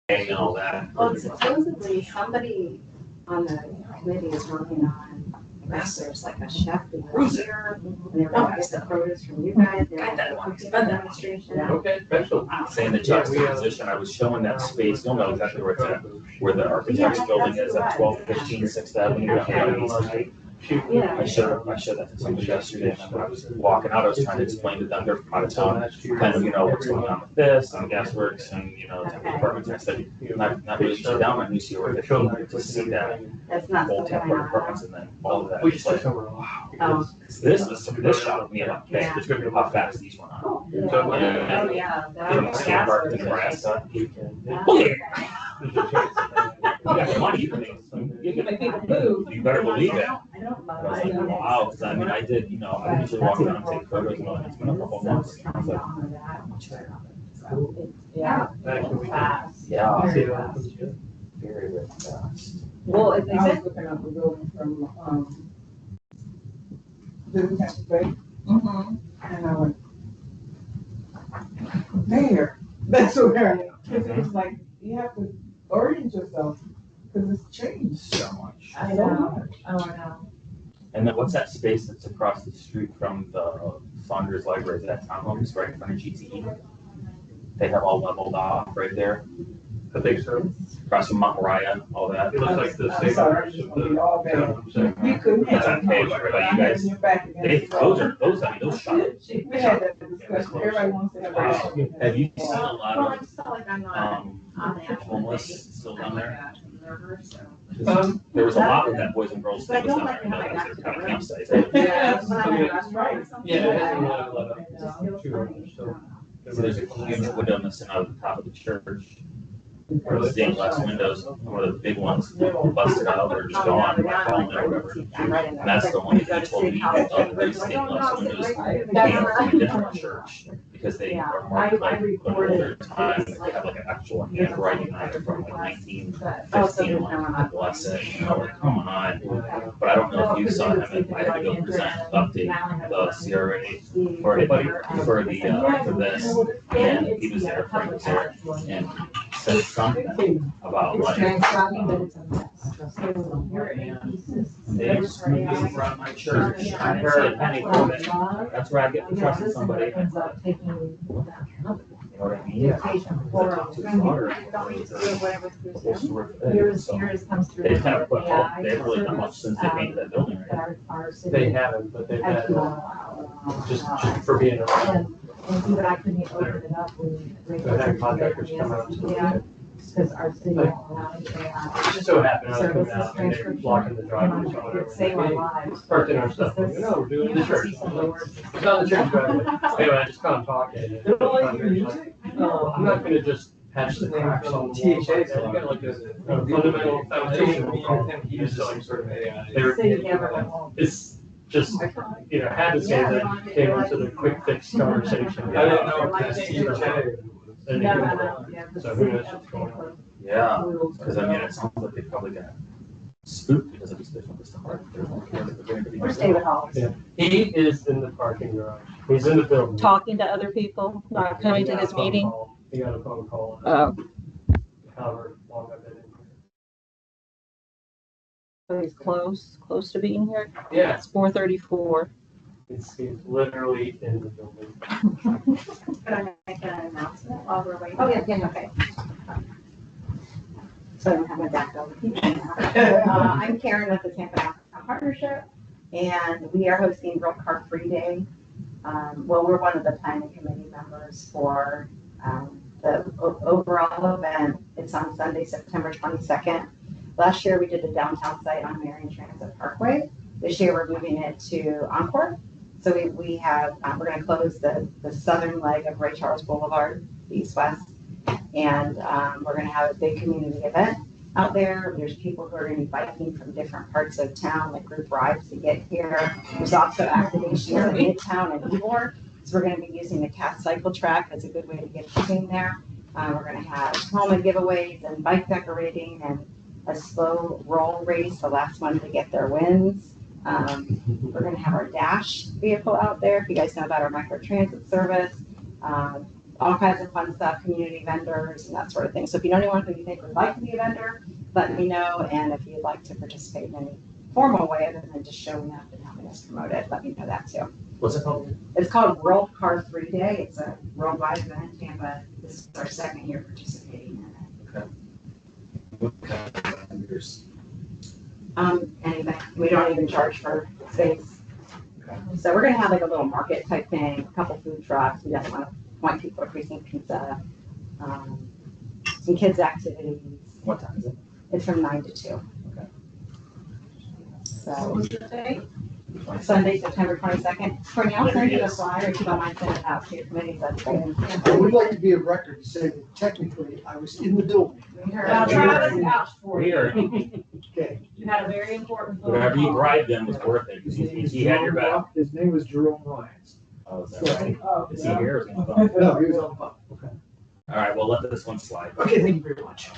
and all that. Well, supposedly somebody on the committee is working on, I guess there's like a chef who lives here, and they're going to get the produce from you guys, they're going to cooking demonstration. Okay, special. Saying the juxtaposition, I was showing that space, you'll know exactly where it's at, where the architect's building is at 1215 6th Avenue. Yeah. I showed that to somebody yesterday, and when I was walking out, I was trying to explain to them, they're from out of town, kind of, you know, what's going on with this, and gasworks, and, you know, type of apartments, and I said, not really sit down on UC or to see that, That's not old something I temporary know. apartments, and then all of that. We It's just like, took over. Wow. Oh. this shocked me about, Yeah. how fast these went on. Yeah. So, Oh, yeah. Didn't skate park in Nebraska. Oh. You got money, you can make people move, you better believe it. I don't I was like, wow, because I mean, I did, you know, I usually walk around and take photos, and it's been a couple of months. I was like, Yeah. Actually, we Fast. yeah, see that. very, very fast. Well, I was looking up the building from, the Catholic Bay, and I went, there, that's where I am. Cause it was like, you have to orient yourself, cause it's changed So much. I so know. much. Oh, I know. And then what's that space that's across the street from the Saunders Library, is that townhomes right in front of GTE? They have all leveled off right there, I think so. across from Mount Moriah, all that. It looks like the I'm same. sorry, we all bad. You couldn't It's have. on page, right, you guys, Your back against the wall. those, I mean, those shot. We had that discussion, everybody wants to have. Wow. a- Have you seen a lot Well, of, I felt like I'm not on on the actual homeless date. still down there? Observer, so. There was a lot of that Boys and Girls But I that was don't down like there, how I that got was to their the kind of room. campsite. Yeah, When I'm in a restaurant or something. Yeah, it I hasn't don't let know. up. It just feels Too funny. much, so. So there's a huge window missing out of the top of the church. Or Really? the stained glass windows, one of the big ones, busted out or just gone, or fallen or whatever. And that's the one that he told me of these stained glass windows came from a different church. Because they are marked like an older time, they have like an actual handwriting on it from like 1915, like, God bless it, you know, like, come on. But I don't know if you saw him, I had to go present, update the CRA for this, and he was there, Frank was there, and said something about like, they screwed me around my church, I heard a penny from it, that's where I get to trusting somebody. You know what I mean? Yeah. Talk to his daughter. Yours comes through. They've kind of put, they haven't really done much since they painted that building, right? They haven't, but they've had, just for being around. And even I couldn't open it up when. They had contractors come out to look at it. Because our city won't allow it. It just so happened, I was coming out and they were blocking the driveway or whatever. Save our lives. Parked in our stuff, like, no, we're doing the church. It's on the church driveway. Anyway, I just caught him talking. I'm not gonna just patch the cracks on the wall. You got like a fundamental foundation. And he was like sort of AI. They were, So you never went home. it's just, you know, had to say that came into the quick fix conversation. I didn't know if that's TJ. And No, he- no, no, yeah. So who knows what's going on. Yeah, because I mean, it sounds like they probably got spooked because of this different Where's David Hall? Yeah. He is in the parking garage. He's in the building. Talking to other people, not coming to his meeting. He got a phone call. Oh, However long I've been in so he's close to being here. here. Yeah, It's 4:34. he's literally in the building. Could I make an announcement while we're waiting? Oh, yeah, okay. So I don't have my back over. I'm Karen with the Tampa Africa Partnership, and we are hosting Girl Car Free Day. Well, we're one of the planning committee members for the overall event. It's on Sunday, September 22nd. Last year, we did the downtown site on Marion Transit Parkway. This year, we're moving it to Encore. So we have, we're gonna close the southern leg of Ray Charles Boulevard, east-west. And we're gonna have a big community event out there. There's people who are gonna be biking from different parts of town, like group rides to get here. There's also activation in Midtown and Ybor. So we're gonna be using the CAC cycle track as a good way to get moving there. We're gonna have helmet giveaways and bike decorating and a slow roll race, the last one to get their wins. We're gonna have our Dash vehicle out there, if you guys know about our micro transit service. all kinds of fun stuff, community vendors and that sort of thing. So if you know anyone who you think would like to be a vendor, let me know. And if you'd like to participate in any formal way other than just showing up and helping us promote it, let me know that too. What's it called? It's called World Car 3 Day. It's a worldwide event in Tampa. This is our second year participating in it. Anything. We don't even charge for space. So we're gonna have like a little market type thing, a couple food trucks. We definitely want to point people to Precinct Pizza. Some kids activities. What time is it? It's from 9 to 2. Okay. So was the date? Sunday, September 22nd. Courtney, I'll send you the flyer if you don't mind sending it out to your committee. I would like to be a record to say that technically I was in the building. Travis vouched for We you. are, Okay. You had a very important phone whatever you call. bribed them was worth it, because he had your back. His name was Jerome Lyons. Oh, is that right? Oh, Is he here or is he on the phone? No, he was on the phone. All right, well, let this one slide. Okay, thank you very much.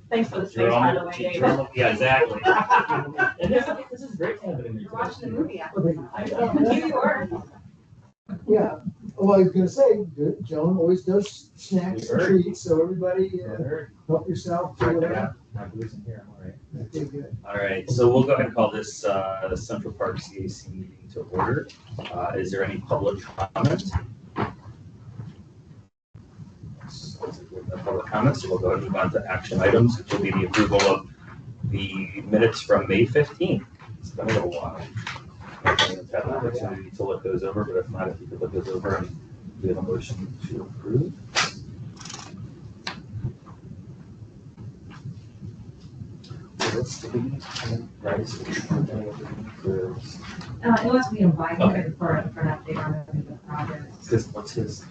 Thanks for the space, by the way, David. Jerome, yeah, exactly. And this is great to have it in there. You're watching the movie after. You were. Yeah, well, I was gonna say, good, Joan always does snacks and treats, so everybody, help yourself. Do whatever. Not losing here, all right. Okay, good. All right, so we'll go ahead and call this Central Park CAC meeting to order. Is there any public comment? No public comments, so we'll go ahead and move on to action items, which will be the approval of the minutes from May 15th. It's been a little while. I haven't had an opportunity to look those over, but if not, if you could look those over and we have a motion to approve. Unless we invite him for an update on the project. What's his,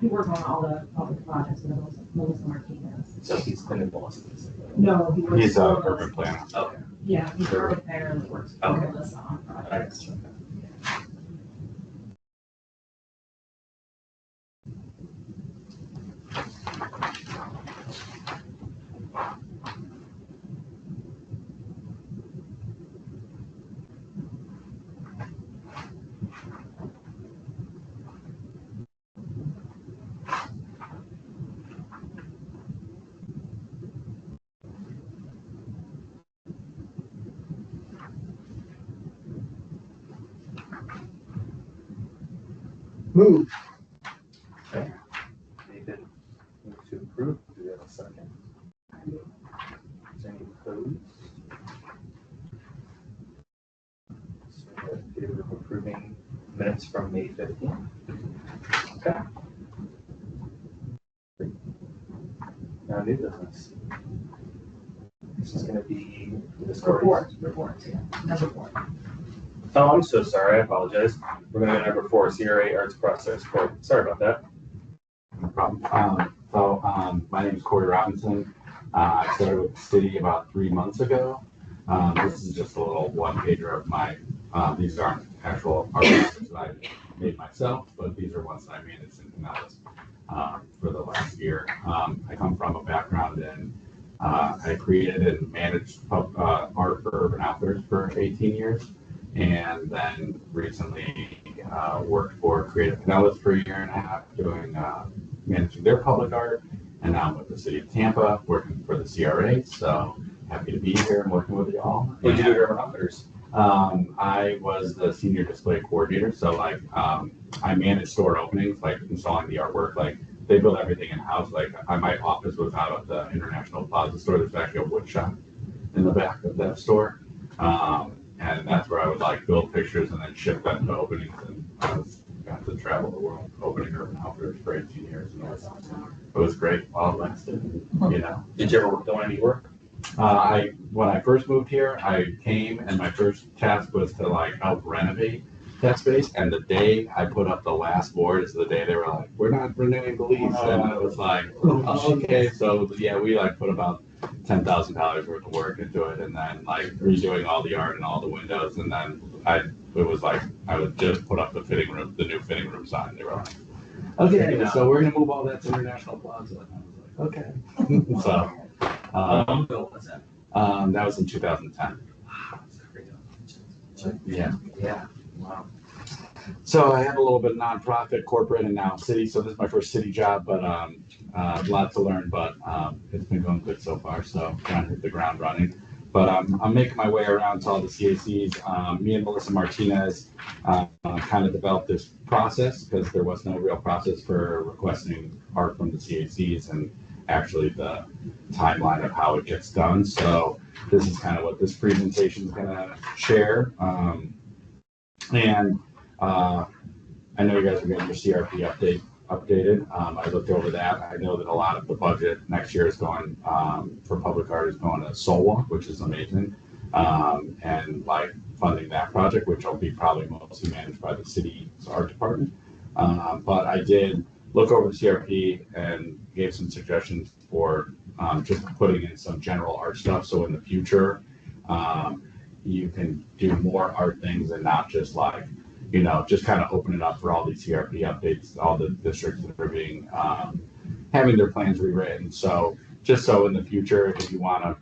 He worked on all the projects with Melissa Martinez. so he's been involved in this. No, he works. He's for a Melissa. urban planner. Okay. Yeah, he's an urban planner and works for Okay. Melissa on All right. projects. Move. David, move to approve. Do we have a second? Is there any opposed? So we have in favor of approving minutes from May 15th. Okay. Now new business. This is going to be the stories. Reports, yeah, number 4. Oh, I'm so sorry. I apologize. We're going to go number 4, CRA Arts Process. Sorry about that. No problem. My name is Corey Robinson. I started with the city about 3 months ago. This is just a little one pager of my, these aren't actual art pieces that I made myself, but these are ones that I managed in Pinellas for the last year. I come from a background in, I created and managed art for Urban Outfitters for 18 years. And then recently worked for Creative Pinellas for 1.5 years doing managing their public art. And now I'm with the city of Tampa working for the CRA. So happy to be here and working with you all. What did you do at Urban Outfitters? I was the senior display coordinator. So like I managed store openings, like installing the artwork. Like they build everything in house. Like my office was out of the International Plaza store. There's actually a wood shop in the back of that store. And that's where I would like build pictures and then ship them to openings. And I got to travel the world opening Urban Outfitters for 18 years. And it was great while it lasted, you know. Did you ever do any work? When I first moved here, I came and my first task was to like help renovate that space. And the day I put up the last board is the day they were like, we're not renewing the lease. And I was like, oh, okay. So yeah, we like put about $10,000 worth of work into it, and then like redoing all the art and all the windows, and then it was like I would just put up the new fitting room sign. They were like, okay, so we're gonna move all that to International Plaza. And I was like, okay. So Was that? that was in 2010. Wow, that's crazy. Yeah. Yeah. Wow. So I have a little bit of nonprofit, corporate, and now city. So this is my first city job, but a lot to learn. But it's been going good so far. So trying to hit the ground running. But I'm making my way around to all the CACs. Me and Melissa Martinez kind of developed this process because there was no real process for requesting art from the CACs and actually the timeline of how it gets done. So this is kind of what this presentation is going to share. And I know you guys are getting your CRP updated. I looked over that. I know that a lot of the budget next year is going for public art is going to Soul Walk, which is amazing. And like funding that project, which will be probably mostly managed by the city's art department. But I did look over the CRP and gave some suggestions for just putting in some general art stuff. So in the future, you can do more art things and not just like, you know, just kind of open it up for all these CRP updates, all the districts that are being, having their plans rewritten. So just so in the future, if you want to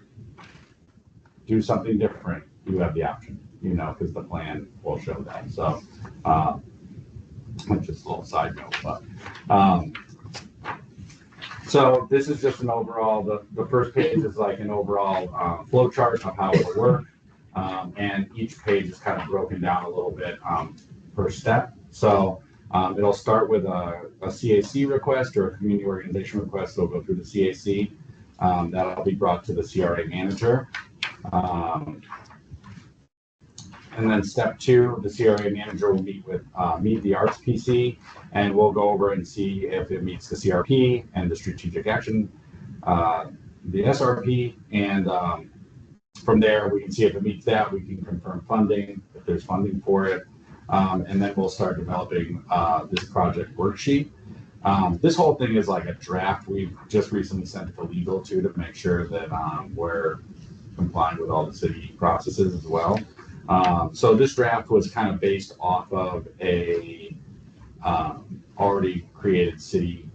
do something different, you have the option, you know, because the plan will show that. So, just a little side note, but, so this is just an overall, the first page is like an overall flow chart of how it'll work. And each page is kind of broken down a little bit per step. So it'll start with a CAC request or a community organization request. It'll go through the CAC. That'll be brought to the CRA manager. And then step 2, the CRA manager will meet the arts PC, and we'll go over and see if it meets the CRP and the strategic action, the SRP, and from there we can see if it meets that. We can confirm funding if there's funding for it, and then we'll start developing this project worksheet. This whole thing is like a draft. We've just recently sent it to legal too to make sure that we're complying with all the city processes as well. So this draft was kind of based off of a already created city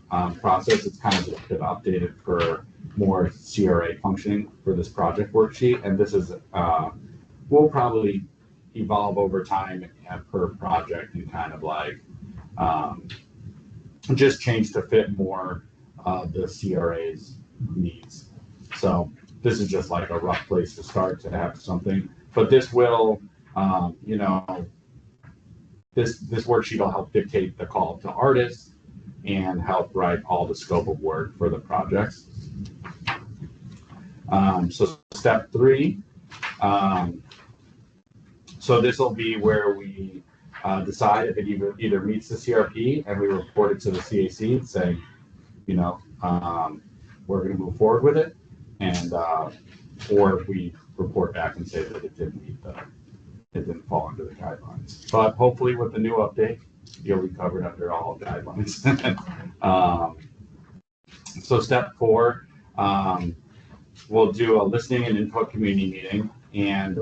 process. It's kind of just been updated for more CRA functioning for this project worksheet. And this is, will probably evolve over time per project and kind of like just change to fit more of the CRA's needs. So this is just like a rough place to start to have something. But this will, you know, this worksheet will help dictate the call to artists and help write all the scope of work for the projects. So step 3. So this will be where we decide if it either meets the CRP and we report it to the CAC saying, you know, we're going to move forward with it, and or if we report back and say that it didn't fall under the guidelines. But hopefully with the new update, you'll be covered under all guidelines. So step 4, we'll do a listening and input community meeting, and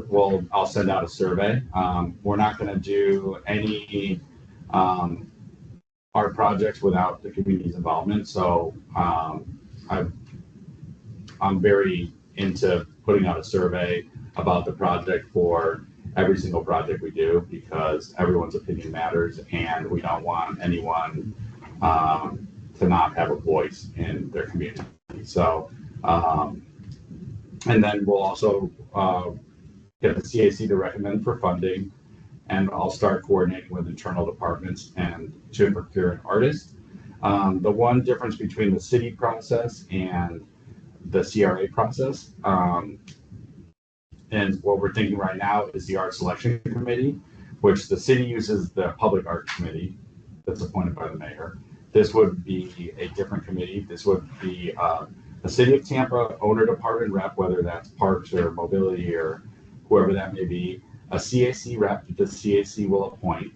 I'll send out a survey. We're not going to do any art projects without the community's involvement. So I'm very into putting out a survey about the project for every single project we do, because everyone's opinion matters, and we don't want anyone to not have a voice in their community. So, and then we'll also get the CAC to recommend for funding, and I'll start coordinating with internal departments and to procure an artist. The one difference between the city process and the CRA process, and what we're thinking right now is the art selection committee, which the city uses the public art committee that's appointed by the mayor. This would be a different committee. This would be the city of Tampa owner department rep, whether that's parks or mobility or whoever that may be, a CAC rep that the CAC will appoint.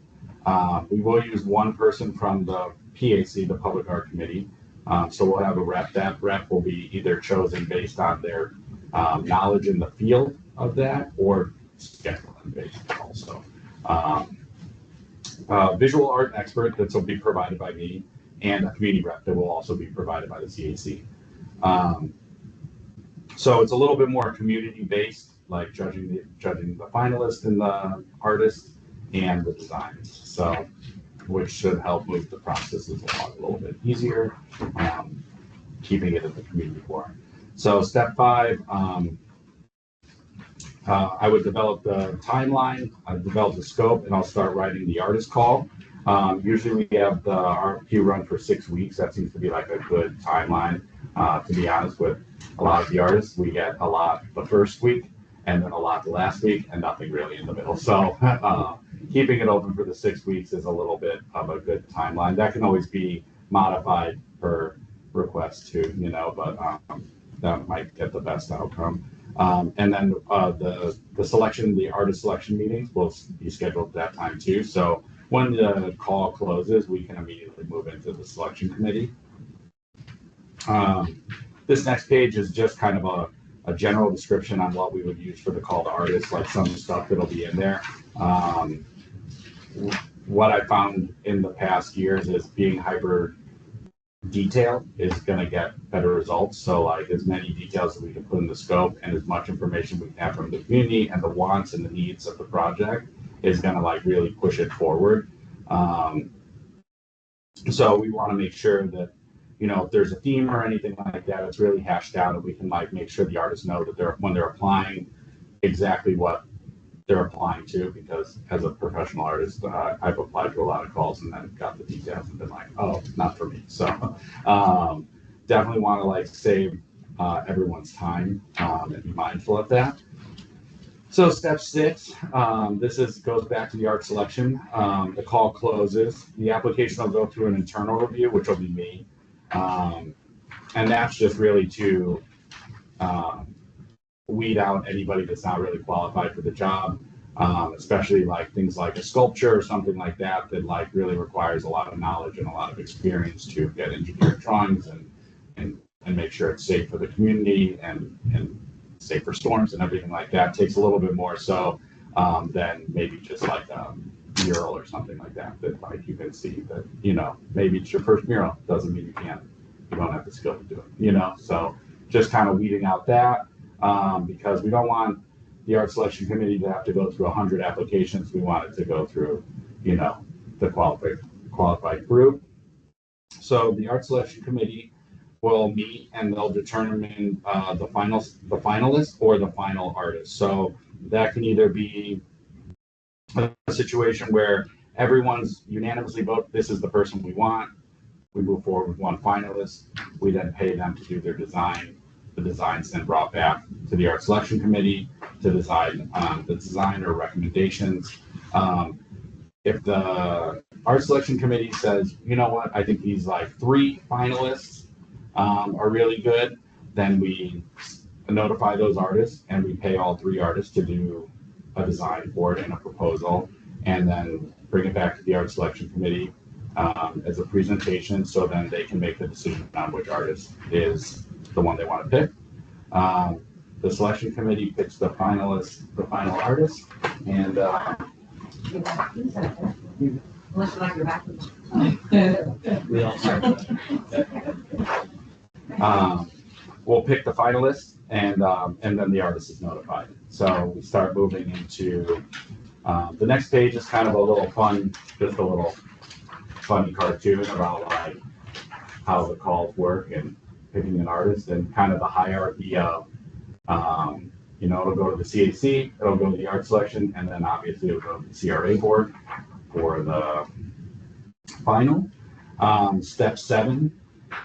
We will use one person from the PAC, the public art committee. So we'll have a rep. That rep will be either chosen based on their knowledge in the field of that, or scheduling based also. Visual art expert that will be provided by me, and a community rep that will also be provided by the CAC. So it's a little bit more community based, like judging the finalists and the artists, and the designs. So, which should help move the processes along a little bit easier, keeping it in the community forum. So step 5, I would develop the timeline, I would develop the scope, and I'll start writing the artist call. Usually we have the RFQ run for 6 weeks. That seems to be like a good timeline. To be honest with a lot of the artists, we get a lot the first week and then a lot the last week and nothing really in the middle. So keeping it open for the 6 weeks is a little bit of a good timeline. That can always be modified per request too, you know, but that might get the best outcome. And then the selection, the artist selection meetings will be scheduled at that time too. So when the call closes, we can immediately move into the selection committee. This next page is just kind of a general description on what we would use for the call to artists, like some stuff that'll be in there. What I found in the past years is being hyper detailed is going to get better results. So like as many details as we can put in the scope and as much information we can have from the community and the wants and the needs of the project is going to like really push it forward. So we want to make sure that, you know, if there's a theme or anything like that, it's really hashed out and we can like make sure the artists know that when they're applying exactly what they're applying to, because as a professional artist, I've applied to a lot of calls and then got the details and been like, oh, not for me. So definitely want to like save everyone's time and be mindful of that. So step 6, this goes back to the art selection. The call closes. The application will go through an internal review, which will be me. And that's just really to weed out anybody that's not really qualified for the job, especially like things like a sculpture or something like that that like really requires a lot of knowledge and a lot of experience to get engineered drawings and make sure it's safe for the community and safe for storms and everything like that. Takes a little bit more so than maybe just like a mural or something like that like you can see that, you know, maybe it's your first mural, doesn't mean you don't have the skill to do it, you know. So just kind of weeding out that because we don't want the art selection committee to have to go through 100 applications. We want it to go through, you know, the qualified group. So the art selection committee will meet and they'll determine the finalist or the final artist. So that can either be a situation where everyone's unanimously vote, this is the person we want. We move forward with one finalist. We then pay them to do their design. The design's then brought back to the art selection committee to design the design or recommendations. If the art selection committee says, you know what, I think these like 3 finalists are really good, then we notify those artists and we pay all 3 artists to do a design for it and a proposal, and then bring it back to the art selection committee as a presentation, so then they can make the decision on which artist is the one they want to pick. The selection committee picks the finalist, the final artist, and Unless you like your back. We all start with that. we'll pick the finalist, and then the artist is notified. So we start moving into the next page is kind of a little fun, just a little funny cartoon about like how the calls work and picking an artist and kind of the hierarchy of, you know, it'll go to the CAC, it'll go to the art selection, and then obviously it'll go to the CRA board for the final. Step 7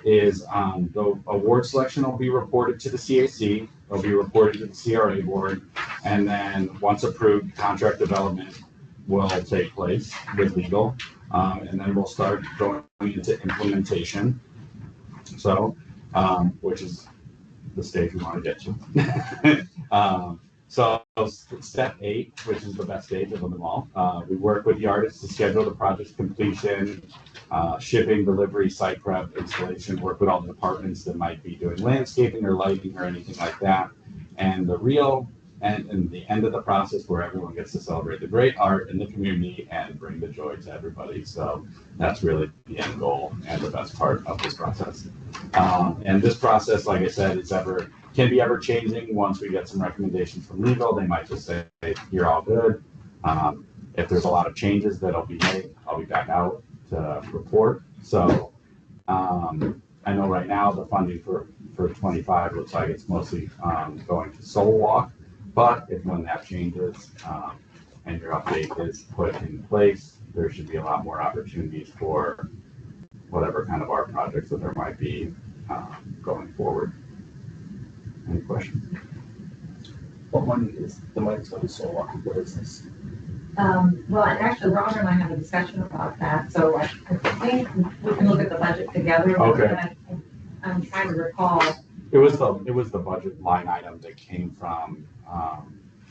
is the award selection will be reported to the CAC, it'll be reported to the CRA board, and then once approved, contract development will take place with legal, and then we'll start going into implementation. So, which is the stage we want to get to. So step 8, which is the best stage of them all, we work with the artists to schedule the project's completion, shipping, delivery, site prep, installation, work with all the departments that might be doing landscaping or lighting or anything like that. And the real and the end of the process where everyone gets to celebrate the great art in the community and bring the joy to everybody. So that's really the end goal and the best part of this process. And this process, like I said, can be ever changing. Once we get some recommendations from legal, they might just say, you're all good. If there's a lot of changes that'll be made, I'll be back out to report. So I know right now the funding for 25 looks like it's mostly going to Soul Walk, but if when that changes and your update is put in place, there should be a lot more opportunities for whatever kind of art projects that there might be going forward. Any questions? What money is the money's going to Soul Walk? What is this? Well, and actually, Robert and I had a discussion about that, so I think we can look at the budget together. Okay. I'm trying to recall. It was the budget line item that came from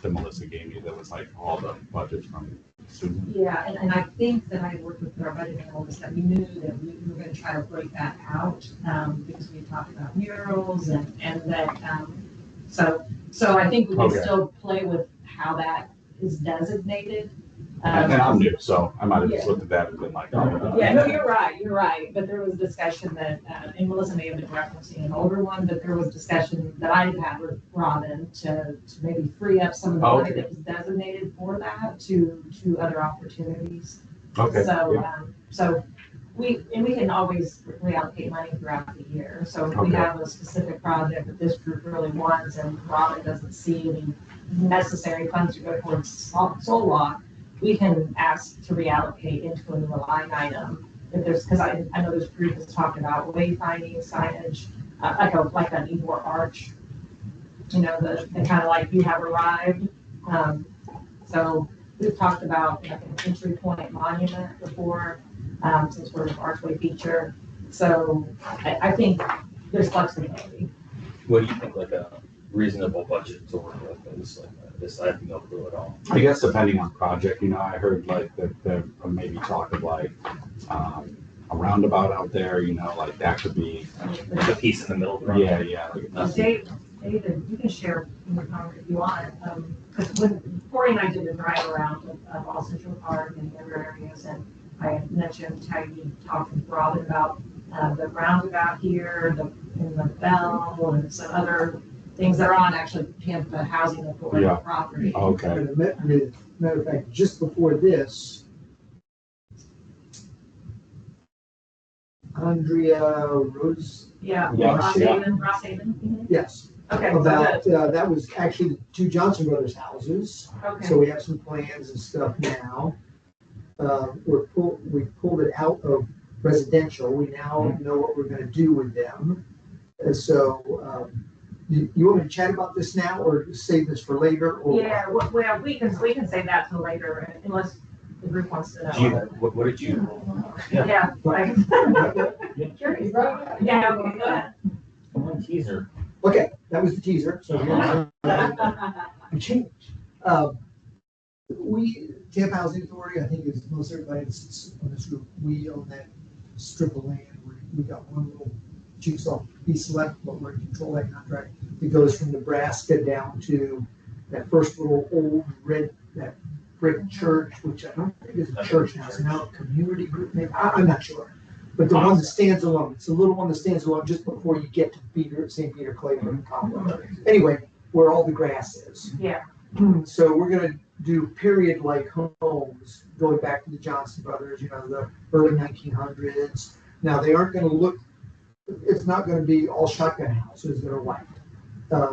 that Melissa gave me. That was like all the budgets from Susan. Yeah, and I think that I worked with our budget analyst that we knew that we were going to try to break that out because we talked about murals and that so I think we can Okay. still play with how that is designated. And I'm new, so I might have just looked at that and been like, oh, Yeah, no, you're right. But there was discussion that, and Melissa may have been referencing an older one, but there was discussion that I had with Robin to maybe free up some of the money that was designated for that to other opportunities. Okay. So, Yeah. So we can always reallocate money throughout the year. So if we Okay. have a specific project that this group really wants and Robin doesn't see any necessary funds to go towards Soul Walk, we can ask to reallocate into a new line item. If there's, because I know this group has talked about wayfinding signage, like an indoor arch, the kind of like you have arrived. So we've talked about like an entry point monument before, some sort of archway feature. So I think there's flexibility. What do you think like a reasonable budget to work with is like this? I have no clue at all. I guess depending on project, I heard like that maybe talk of like a roundabout out there, like that could be. Like a piece in the middle of the road. Yeah. Like, David, you can share if you want, because when Corey and I did the drive around of All Central Park and the other areas, and I had mentioned how you talked with Robin about the roundabout here, and the bell, and some other things that are on actually the housing authority property. okay. Matter of fact, just before this, Andrea Rose, Yeah, Yeah, Ross yeah. Haven. Mhm. yes, Okay, so about, that was actually the two Johnson Brothers houses. okay. So we have some plans and stuff now. We pulled it out of residential. We now know what we're gonna do with them. And so, you want me to chat about this now or save this for later? Or Yeah, well, we can say that till later, unless the group wants to Do you, know. what did you? Yeah, like. Jerry's right. Yeah, okay, go ahead. Come on, teaser. Okay, that was the teaser. So here's a change. Tampa Housing Authority, I think is most everybody that's on this group, we own that strip of land. We got one little jigsaw piece left, but we're in control of that contract. It goes from Nebraska down to that first little old that brick church, which I don't think is a church now, it's now a community group maybe, I'm not sure. But the one that stands alone, it's a little one that stands alone just before you get to St. Peter Clay. Anyway, where all the grass is. Yeah. So we're gonna do period-like homes going back to the Johnson Brothers, the early 1900s. Now, they aren't gonna look, it's not gonna be all shotgun houses that are white.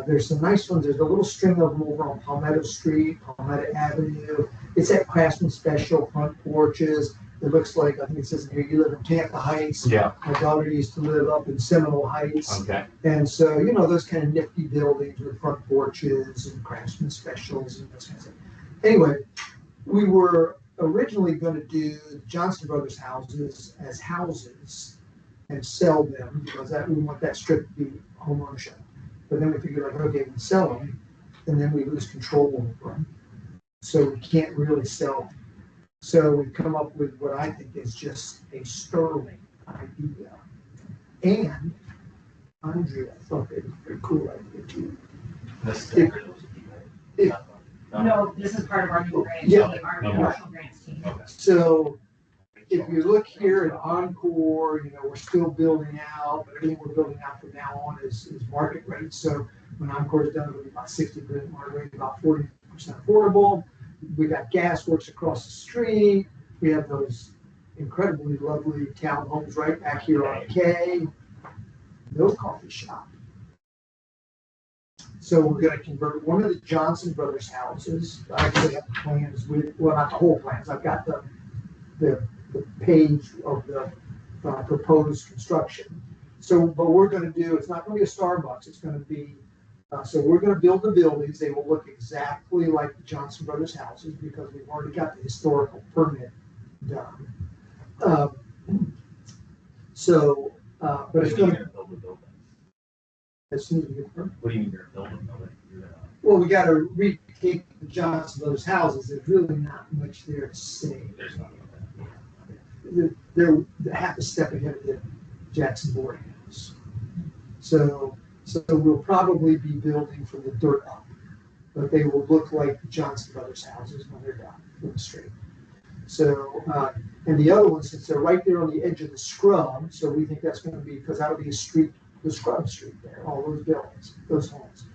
There's some nice ones. There's a little string of them over on Palmetto Street, Palmetto Avenue. It's at Craftsman Special, front porches. It looks like, I think it says in here, you live in Tampa Heights. Yeah. My daughter used to live up in Seminole Heights. Okay. And so, those kind of nifty buildings with front porches and Craftsman Specials and those kinds of things. Anyway, we were originally going to do the Johnson Brothers houses as houses and sell them because we want that strip to be home ownership. But then we figured like, okay, we sell them and then we lose control over them. So we can't really sell them. So we've come up with what I think is just a sterling idea. And Andrea thought it was a pretty cool idea too. This If- No, this is part of our new grant, Yeah. our commercial grants team. So if you look here at Encore, we're still building out, but everything we're building out from now on is market rate. So when Encore is done, it'll be about 60% market rate, about 40% affordable. we got gas works across the street. We have those incredibly lovely townhomes right back here on K. No coffee shop. So we're gonna convert one of the Johnson Brothers houses. I actually have plans with, well, not the whole plans. I've got the page of the proposed construction. So, but we're gonna do, it's not gonna be a Starbucks, it's gonna be, so we're gonna build the buildings, they will look exactly like the Johnson Brothers houses because we've already got the historical permit done. But it's gonna, build the buildings? as soon as we get the permit. What do you mean you're building building? You're gonna. Well, we gotta retake the Johnson Brothers houses, there's really not much there to say. There's not. They're half a step ahead of the Jackson boarding house. So we'll probably be building from the dirt up, but they will look like the Johnson Brothers houses when they're done from the street. So, and the other ones, since they're right there on the edge of the scrub, so we think that's gonna be, because that'll be a street, the scrub street there, all those buildings, those homes.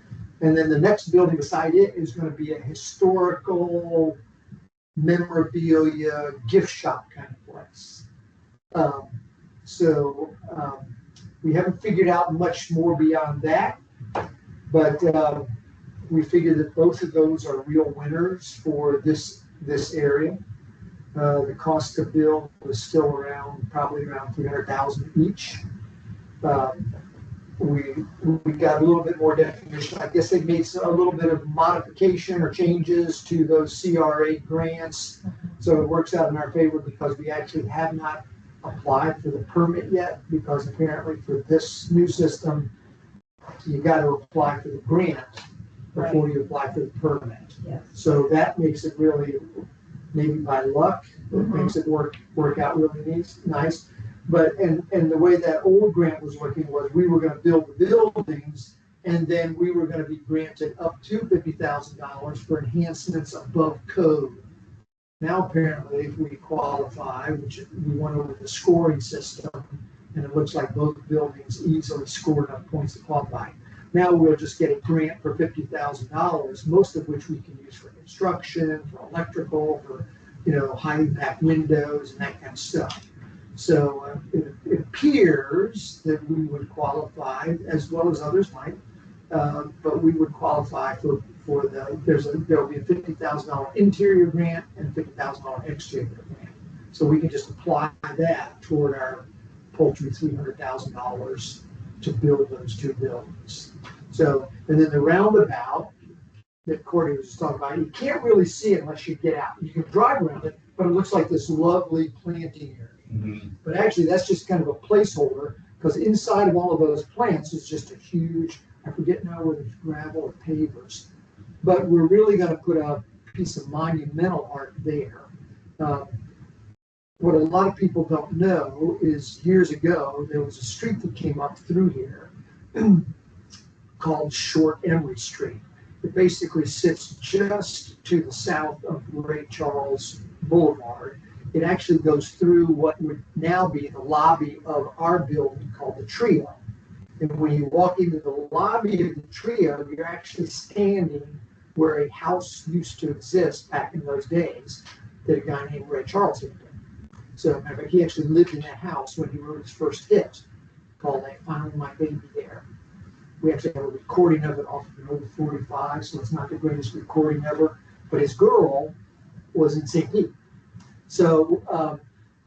And then the next building beside it is gonna be a historical memorabilia gift shop kind of place. We haven't figured out much more beyond that, but we figured that both of those are real winners for this area. The cost to build was still probably around $300,000 each. We got a little bit more definition. I guess they made a little bit of modification or changes to those CRA grants. So it works out in our favor because we actually have not applied for the permit yet, because apparently for this new system, you got to apply for the grant before you apply for the permit. Yes. So that makes it really, maybe by luck, it makes it work out really nice. But, and the way that old grant was working was we were gonna build the buildings and then we were gonna be granted up to $50,000 for enhancements above code. Now, apparently, if we qualify, which we went over the scoring system, and it looks like both buildings easily scored enough points to qualify. Now we'll just get a grant for $50,000, most of which we can use for construction, for electrical, for, high impact windows and that kind of stuff. So it appears that we would qualify, as well as others might, but we would qualify for there'll be a $50,000 interior grant and a $50,000 exterior grant. So we can just apply that toward our paltry $300,000 to build those two buildings. So, and then the roundabout that Courtney was just talking about, you can't really see it unless you get out. You can drive around it, but it looks like this lovely planting area. Mm-hmm. But actually, that's just kind of a placeholder, because inside of all of those plants is just a huge, I forget now whether it's gravel or pavers, but we're really going to put a piece of monumental art there. What a lot of people don't know is years ago, there was a street that came up through here called Short Emery Street. It basically sits just to the south of Ray Charles Boulevard. It actually goes through what would now be the lobby of our building called the Trio. And when you walk into the lobby of the Trio, you're actually standing where a house used to exist back in those days that a guy named Ray Charles lived in. So matter of fact, he actually lived in that house when he wrote his first hit called I Found My Baby There. We actually have a recording of it off of an old 45, so it's not the greatest recording ever, but his girl was in St. Pete. So,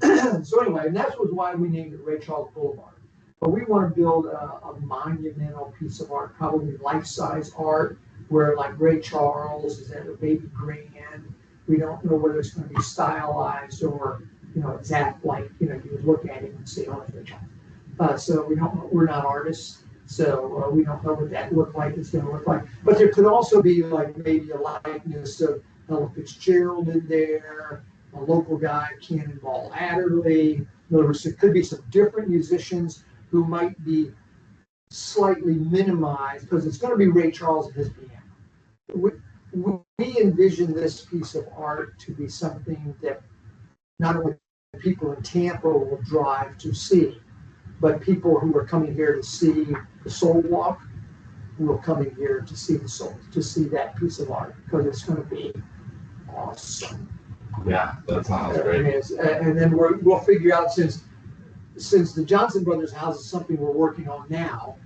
so anyway, and that was why we named it Ray Charles Boulevard. But we want to build a monumental piece of art, probably life-size art, where like Ray Charles is at a baby grand. We don't know whether it's going to be stylized or, exact, like, you would look at it and say, oh, it's Ray Charles. So we don't know, we're not artists. So we don't know what that it's going to look like. But there could also be like maybe a likeness of Ella Fitzgerald in there, a local guy, Cannonball Adderley. In other words, there could be some different musicians who might be slightly minimized because it's going to be Ray Charles and his piano. We envision this piece of art to be something that not only people in Tampa will drive to see, but people who are coming here to see the Soul Walk will come in here to see the Soul, to see that piece of art, because it's going to be awesome. Yeah, that sounds I great. mean, and then we'll figure out, since the Johnson Brothers house is something we're working on now,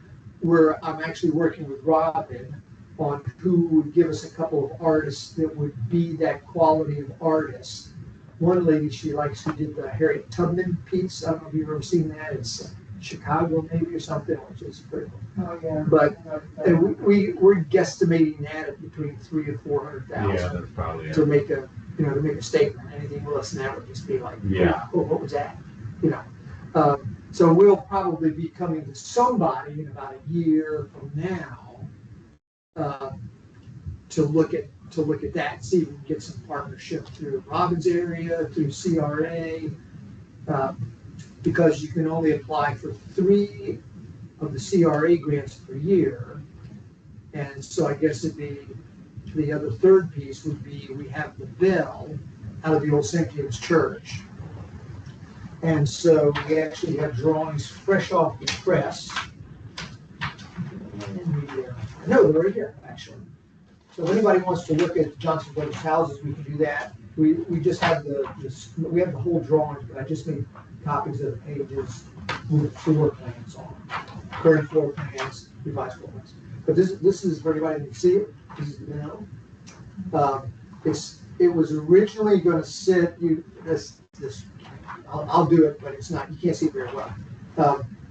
where I'm actually working with Robin on who would give us a couple of artists that would be that quality of artist. One lady she likes who did the Harriet Tubman piece. I don't know if you've ever seen that. It's Chicago maybe or something, which is pretty cool. Oh, yeah. But and we're guesstimating that at between 300,000 and 400,000 Yeah, that's probably it. to make a statement. Anything less than that would just be like, Yeah. oh, what was that? So we'll probably be coming to somebody in about a year from now to look at that, see if we can get some partnership through Robin's area, through CRA, because you can only apply for 3 of the CRA grants per year. And so I guess it'd be, the other third piece would be, we have the bell out of the old St. James Church. And so we actually have drawings fresh off the press. No, they're right here, actually. So if anybody wants to look at Johnson Brothers houses, we can do that. We just have we have the whole drawings, but I just made copies of the pages with floor plans on. Current floor plans, revised floor plans. But this is for anybody that can see it. This is the bell. It was originally going to sit I'll do it, but it's not. You can't see it very well.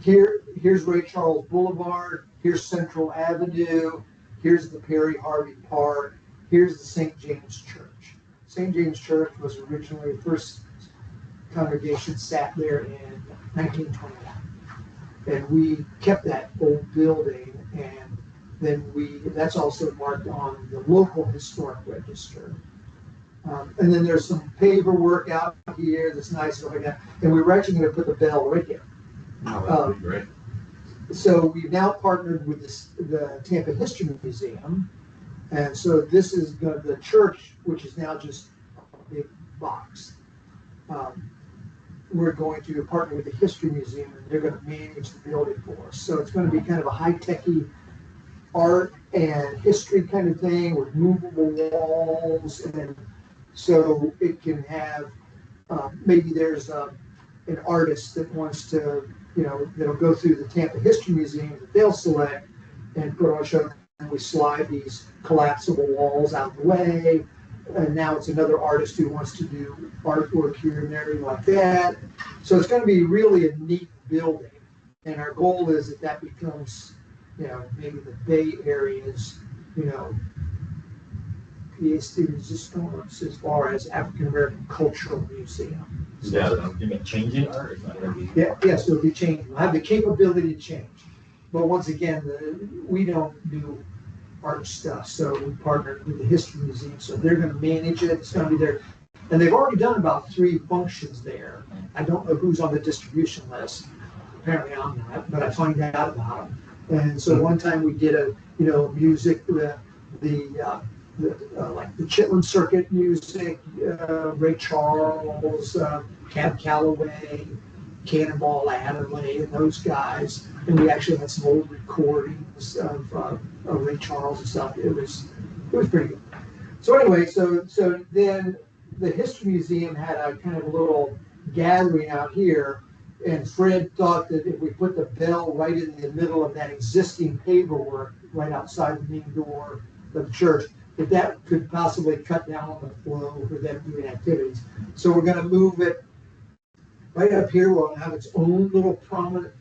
Here's Ray Charles Boulevard. Here's Central Avenue. Here's the Perry Harvey Park. Here's the St. James Church. St. James Church was originally the first congregation sat there in 1921, and we kept that old building, and then that's also marked on the local historic register. And then there's some paver work out here that's nice stuff like that. And we were actually going to put the bell right there. Oh, that would be great. So we've now partnered with the Tampa History Museum. And so this is the church, which is now just a big box. We're going to partner with the History Museum, and they're going to manage the building for us. So it's going to be kind of a high-techy art and history kind of thing with movable walls, and so it can have, maybe there's an artist that wants to, that'll go through the Tampa History Museum that they'll select and put on a show, and we slide these collapsible walls out of the way. And now it's another artist who wants to do artwork here and there like that. So it's going to be really a neat building. And our goal is that becomes, maybe the Bay Area's, PhD resistance as far as African American Cultural Museum. Yeah, you mean changing art? It's not gonna be. Yes, it'll be changing. We'll have the capability to change. But once again, we don't do art stuff, so we partnered with the History Museum, so they're going to manage it. It's going to be there. And they've already done about 3 functions there. I don't know who's on the distribution list. Apparently I'm not, but I find out about them. And so one time we did music, like the Chitlin Circuit music, Ray Charles, Cab Calloway, Cannonball Adderley, and those guys. And we actually had some old recordings of Ray Charles and stuff. It was pretty good. So anyway, so then the History Museum had a kind of a little gathering out here, and Fred thought that if we put the bell right in the middle of that existing paperwork right outside the main door of the church, that could possibly cut down on the flow for them doing activities. So we're going to move it right up here. We'll have its own little prominent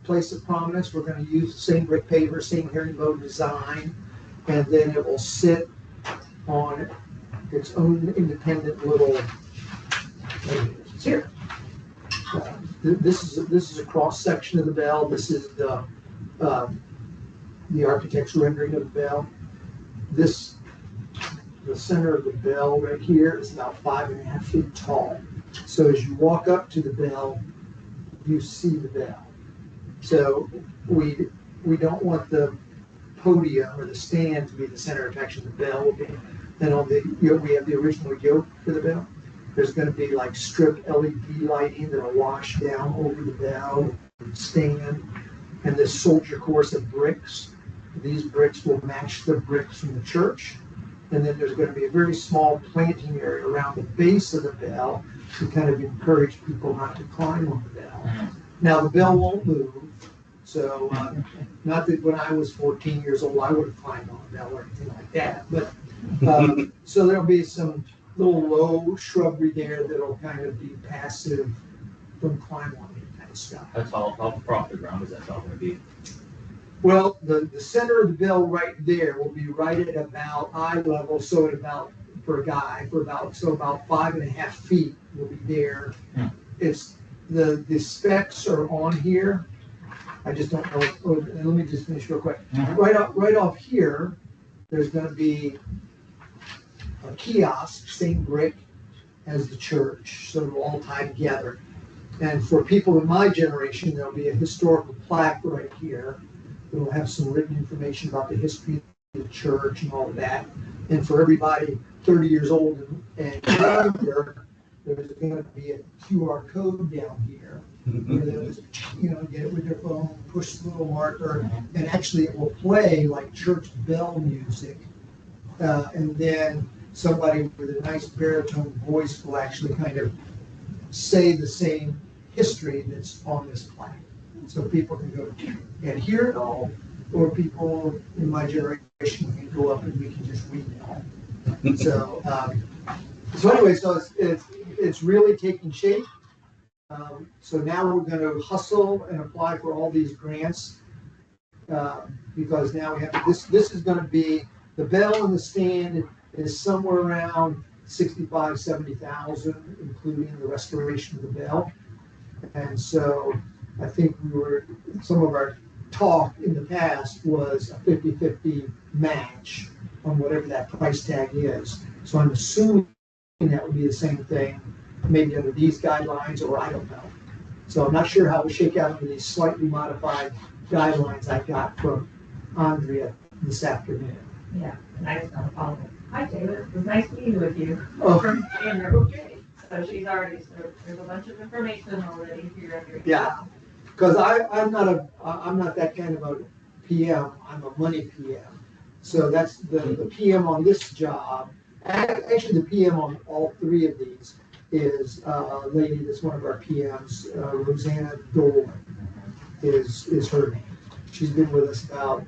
place of prominence. We're going to use the same brick paver, same herringbone design, and then it will sit on its own independent little. It's here. This is a cross section of the bell. This is the architect's rendering of the bell. The center of the bell right here is about 5.5 feet tall. So as you walk up to the bell, you see the bell. So we don't want the podium or the stand to be the center of attraction. The bell will be. Then on we have the original yoke for the bell. There's going to be like strip LED lighting that'll wash down over the bell stand, and this soldier course of bricks. These bricks will match the bricks from the church, And then there's gonna be a very small planting area around the base of the bell to kind of encourage people not to climb on the bell. Now, the bell won't move, so, not that when I was 14 years old, I would have climbed on a bell or anything like that, but, so there'll be some little low shrubbery there that'll kind of be passive, don't climb on any kind of stuff. That's all, how far off the ground is that all gonna be? Well, the center of the bell right there will be right at about eye level, so at about, for a guy, about 5.5 feet will be there. It's, the specs are on here. I just don't know, let me just finish real quick. Right off here, there's gonna be a kiosk, same brick as the church, so it'll all tie together. And for people in my generation, there'll be a historical plaque right here. It'll have some written information about the history of the church and all of that. And for everybody 30 years old and younger, there's going to be a QR code down here. Where they'll just, get it with their phone, push the little marker, and actually it will play like church bell music. And then somebody with a nice baritone voice will actually kind of say the same history that's on this plaque. So people can go and hear it all, or people in my generation can go up and we can just read it all. So, anyway, so it's really taking shape. So now we're going to hustle and apply for all these grants because now we have this is going to be the bell and the stand is somewhere around 65, 70,000, including the restoration of the bell. And so I think some of our talk in the past was a 50-50 match on whatever that price tag is. So I'm assuming that would be the same thing, maybe under these guidelines, or I don't know. So I'm not sure how it will shake out under these slightly modified guidelines I got from Andrea this afternoon. Yeah, and I just got a follow. Hi, David. It was nice meeting with you. Oh. And they're okay. So she's already, there's a bunch of information already for your understanding. Yeah, because I'm not that kind of a PM. I'm a money PM. So that's the PM on this job. Actually, the PM on all three of these is a lady that's one of our PMs, Rosanna Dolan is her name. She's been with us about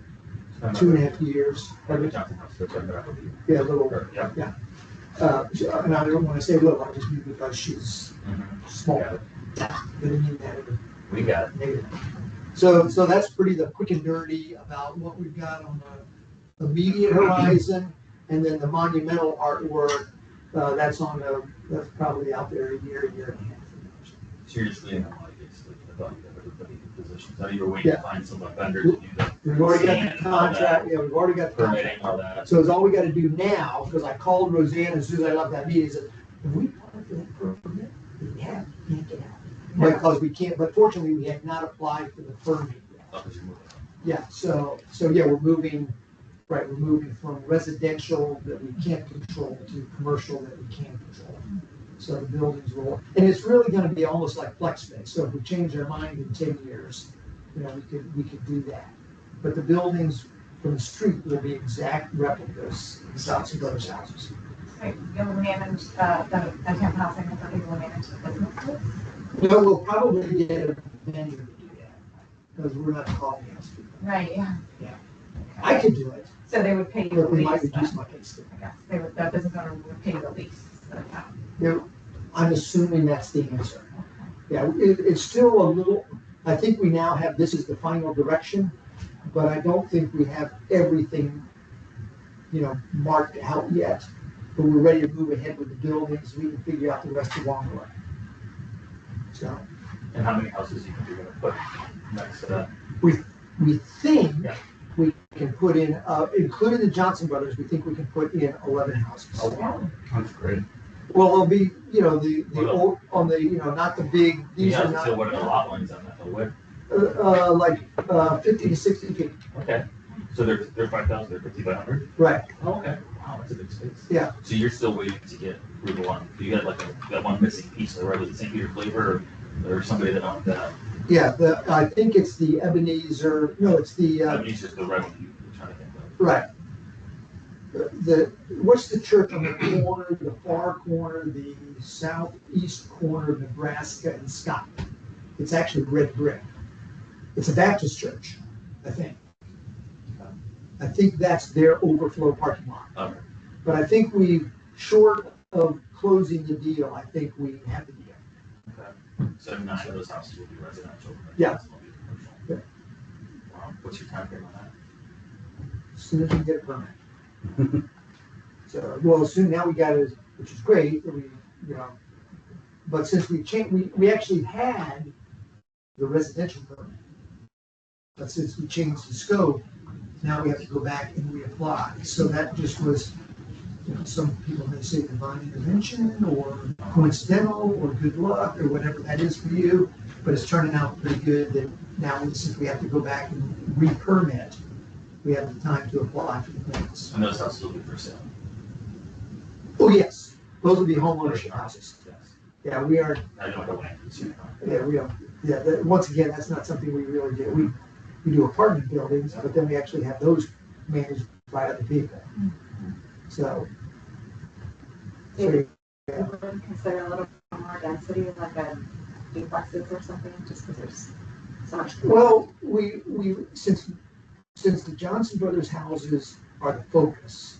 2.5 years. Yeah, a little. Yeah. And I don't want to say little, I just mean because she's small. Didn't mean that. We got it. So that's pretty the quick and dirty about what we've got on the immediate horizon, and then the monumental artwork. That's probably out there a year and a half. So you're just leaving them like basically about everybody in positions. Now you're waiting to find some vendor to do the. We've already got the contract. Yeah, we've already got the permitting, contract. all that. So it's all we got to do now, because I called Roseanne as soon as I left that meeting. I said, "Have we applied for that permit?" We have. Can't get out because we can't. But fortunately, we had not applied for the permit yet. Oh, 'cause you're moving. Yeah. So yeah, we're moving. Right, we're moving from residential that we can't control to commercial that we can control. So the buildings will, and it's really going to be almost like flex space. So if we change our mind in 10 years, we could do that. But the buildings from the street will be exact replicas of the Johnson Brothers houses. Right, you'll manage the temp housing, but you'll manage the businesses? No, we'll probably get a vendor to do that because we're not calling it. Right, yeah. Yeah. I could do it. So they would pay you the But we might lease reduce then, my case. I guess. The business owner would pay the lease. So, I'm assuming that's the answer. Yeah, it's still a little, I think we now have, this is the final direction, but I don't think we have everything, marked out yet. But we're ready to move ahead with the buildings. We can figure out the rest along the way. So. And how many houses you think you're gonna put next to that? We think Yeah. we can put in, including the Johnson Brothers, we think we can put in 11 houses. Oh, wow. That's great. Well, it'll be, the old, on the, not the big, these Yeah, are not. so what are the lot lines on that? The width? Like 50 to 60 feet. Okay. So they're 5,000, they're 50 by 100? Right. Oh, okay. Wow, that's a big space. Yeah. So you're still waiting to get approval on, you got like that one missing piece, right? Was it St. Peter Flavor or somebody that owned that? Yeah, I think it's the Ebenezer, no, it's the, I mean, it's just the red one you're trying to think of. right. what's the church on the corner, the far corner, the southeast corner of Nebraska and Scott? It's actually red brick. It's a Baptist church, I think. I think that's their overflow parking lot. Okay. But I think short of closing the deal, I think we have the deal. Okay. So 9 of those houses will be residential. Yeah. Rest will be commercial. What's your time frame on that? As soon as we get a permit. So, well, soon now we got it, which is great, that we, but since we changed, we actually had the residential permit. But since we changed the scope, now we have to go back and reapply. So that just was, some people may say divine intervention or coincidental or good luck or whatever that is for you, but it's turning out pretty good that now since we have to go back and re-permit, we have the time to apply for the permits. And those houses will be for sale. Oh, yes, those will be home ownership houses. Yes. Yeah, we are, I know the land is, yeah, we are, yeah, once again, that's not something we really do. We do apartment buildings, but then we actually have those managed by other people. So. Yeah. Would consider a little more density, like a duplexes or something, just because there's so much. Well, we since the Johnson Brothers houses are the focus,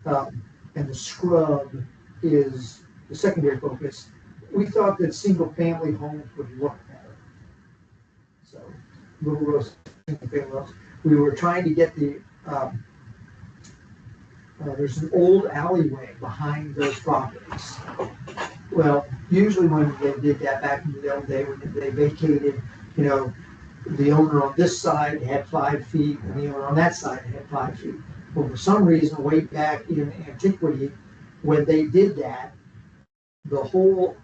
and the scrub is the secondary focus, we thought that single family homes would look better. So, little rows, single family homes. We were trying to get the there's an old alleyway behind those properties. Well, usually when they did that back in the old day, when they vacated, the owner on this side had 5 feet and the owner on that side had 5 feet. Well, for some reason, way back in antiquity, when they did that, the whole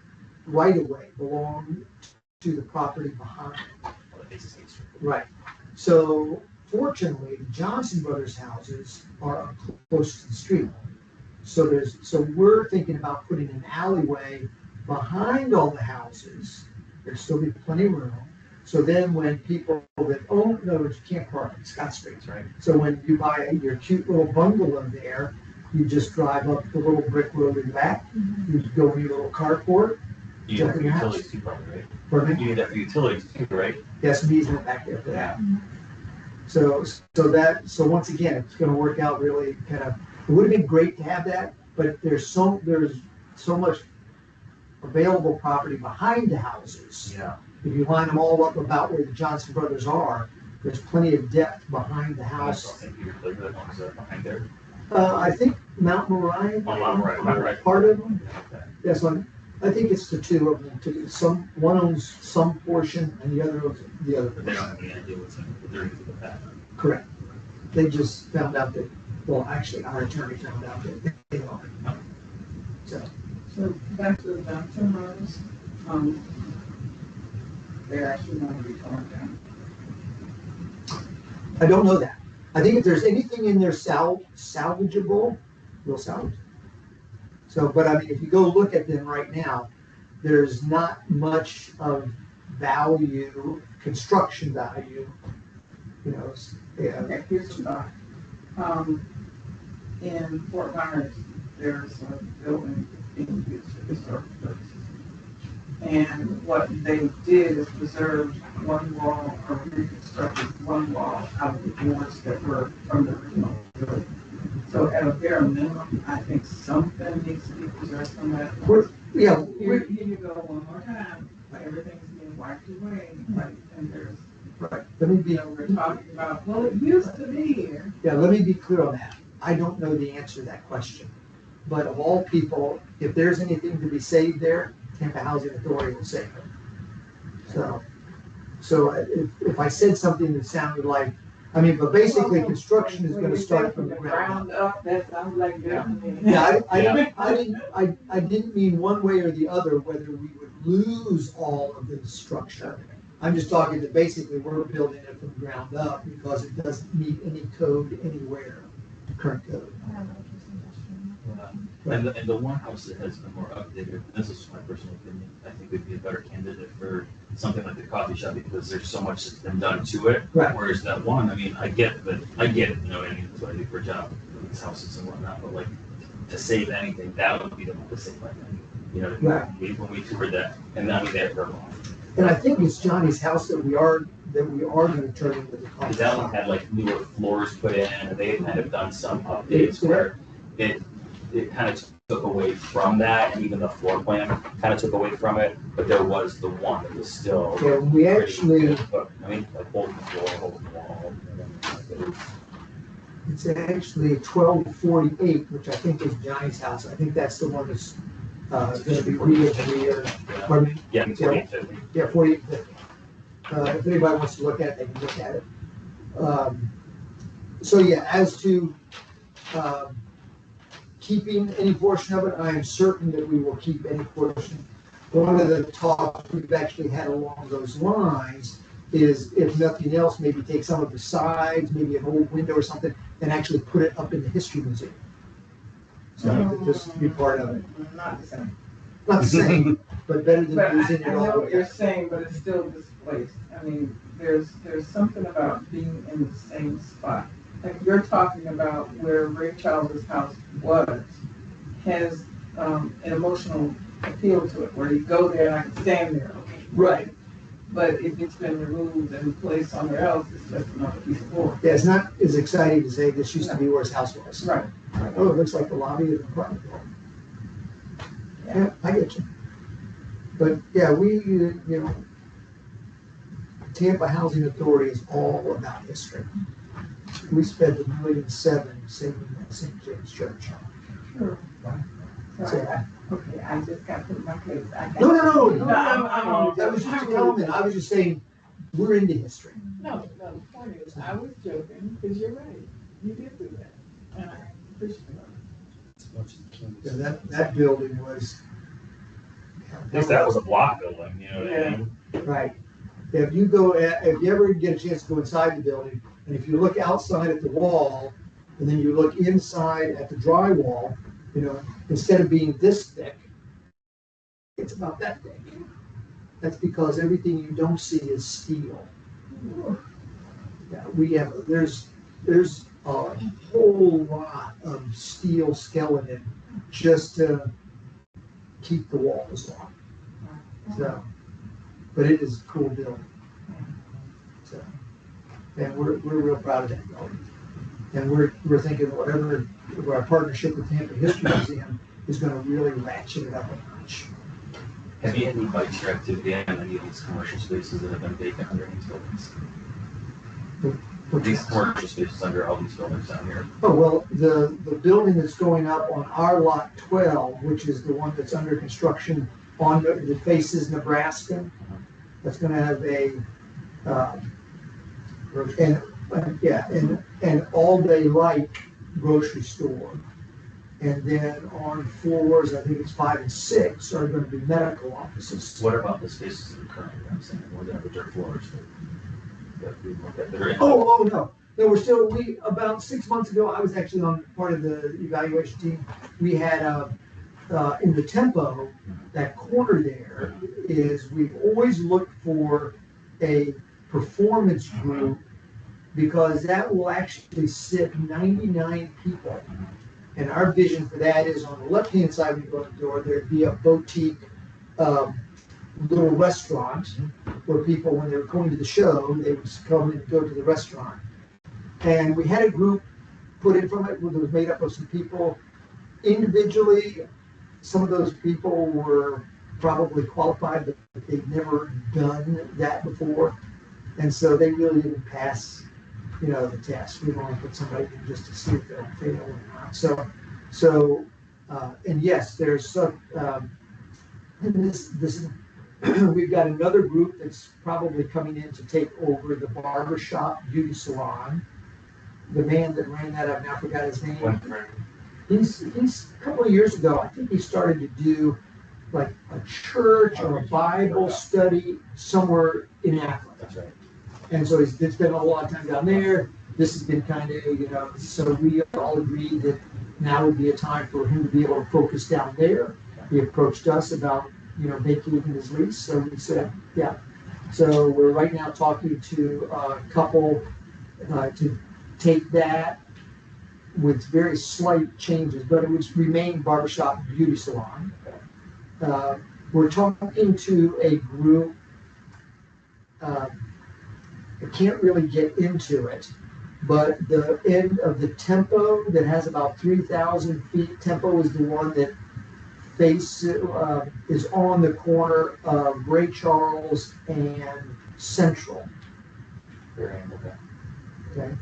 right-of-way belonged to the property behind. Right. So fortunately, the Johnson Brothers houses are up close to the street. So we're thinking about putting an alleyway behind all the houses. There'll still be plenty of room. So then when people that own, in other words, you can't park in Scott Street, right? So when you buy your cute little bungalow there, you just drive up the little brick road in the back, you go in your little carport. You need that for utilities too, probably, right? Pardon me? You need that for utilities too, right? Yes, an easement back there for that. So once again, it's gonna work out really kind of, it would have been great to have that, but there's so much available property behind the houses. Yeah. If you line them all up about where the Johnson Brothers are, there's plenty of depth behind the I house. think Peter Cleveland, that one's behind there. I think Mount Moriah. Mount Moriah, right. Part of them. Okay. Yes, I think it's the two of them. One owns some portion and the other owns the other But they don't portion. have any idea what's underneath the path. Correct. They just found out that, well, actually, our attorney found out that they own it. So back to the Johnson Brothers, they're actually going to be torn down. I don't know that. I think if there's anything in there salvageable, we'll salvage it. So, but I mean, if you go look at them right now, there's not much of value, construction value, yeah. Okay, here's the thought. In Fort Myers, there's a building being used for historical purposes. And what they did is preserve one wall or reconstructed one wall out of the boards that were from the original building. So at a bare minimum, I think something needs to be preserved from that. Yeah. Here you go one more time, like everything's being wiped away, like, and there's, Right. Let me be. we're talking about, well, it used to be here. Yeah, let me be clear on that. I don't know the answer to that question. But of all people, if there's anything to be saved there, Tampa Housing Authority will save it. So if I said something that sounded like, but basically construction is going to start from the ground up. That sounds like good to me. Yeah, I didn't mean one way or the other whether we would lose all of the structure. I'm just talking that basically we're building it from the ground up because it doesn't meet any code anywhere, current code. And the one house that has been more updated, this is my personal opinion, I think would be a better candidate for something like the coffee shop because there's so much that's been done to it. Right. Whereas that one, I get it, you know what I mean, that's what I do for a job. these houses and whatnot, but like, to save anything, that would be the one to save like, you know, Right. when we toured that, and I mean, they're off. And I think it's Johnny's house that we are gonna turn into the Because coffee that one shop. had like newer floors put in, and they had kind of done some updates where it kind of took away from that, and even the floor plan kind of took away from it, but there was the one that was still. Yeah, we pretty actually, good, but, I mean, like holding the floor, holding the wall. it's actually 1248, which I think is Johnny's house. I think that's the one that's, gonna be re-engineered. Yeah. Pardon me? Yeah, it's 4850. Yeah, 4850. If anybody wants to look at it, they can look at it. So yeah, as to, keeping any portion of it, I am certain that we will keep any portion. One of the talks we've actually had along those lines is, if nothing else, maybe take some of the sides, maybe an old window or something, and actually put it up in the history museum. So just be part of it. Not the same. Not the same, but better than But losing it I all. know what you're saying, but it's still displaced. I mean, there's something about being in the same spot. Like you're talking about where Ray Charles's house was, has an emotional appeal to it, where you go there and I can stand there. Okay, Right. But if it's been removed and placed somewhere else, it's just another piece of board. Yeah, it's not as exciting to say this used to be where his house was. Right. Oh, it looks like the lobby of the apartment building. Yeah, I get you. But yeah, you know, Tampa Housing Authority is all about history. We spent $1.7 million saving that St. James Church. Sure. So- Sorry, okay, I just got to put my case. No, I'm that was just a comment. I was just saying, we're into history. No, the point is, I was joking, because you're right, you did do that, and I appreciate it. Yeah, that building was. At least that was a block building, you know what I mean? Right. If you ever get a chance to go inside the building, and if you look outside at the wall, and then you look inside at the drywall, you know, instead of being this thick, it's about that thick. That's because everything you don't see is steel. Yeah, there's a whole lot of steel skeleton just to keep the walls on. So, but it is a cool building. So, and we're real proud of that building. And we're thinking whatever our partnership with Tampa History Museum is going to really ratchet it up a notch. Have you had any bikes or activity in any of these commercial spaces that have been vacant under these buildings? These commercial spaces under all these buildings down here. Oh, well, the building that's going up on our lot 12, which is the one that's under construction that faces Nebraska, that's going to have an all-day light grocery store. And then on floors, I think it's 5 and 6, are going to be medical offices. What about the spaces that are currently, I'm saying, where they have the dirt floors that we look at? That are in- Oh, no. No, about 6 months ago, I was actually on part of the evaluation team. We had, in the Tempo, that corner there is, we've always looked for a performance group because that will actually sit 99 people. And our vision for that is on the left-hand side when you go to the door, there'd be a boutique little restaurant where people, when they were going to the show, they would come and go to the restaurant. And we had a group put in from it that was made up of some people individually. Some of those people were probably qualified, but they'd never done that before. And so they really didn't pass, the test. We only put somebody in just to see if they'll fail or not. So, and yes, there's some, we've got another group that's probably coming in to take over the barbershop beauty salon. The man that ran that, I've now forgot his name. He's a couple of years ago, I think he started to do like a church or a Bible study somewhere in Africa. That's right. And so it's been a lot of time down there. This has been kind of, so we all agreed that now would be a time for him to be able to focus down there. He approached us about, vacating his lease. So we said, yeah. So we're right now talking to a couple to take that with very slight changes, but it would remain barbershop beauty salon. We're talking to a group. I can't really get into it, but the end of the Tempo that has about 3,000 feet. Tempo is the one that is on the corner of Ray Charles and Central. Okay. Okay.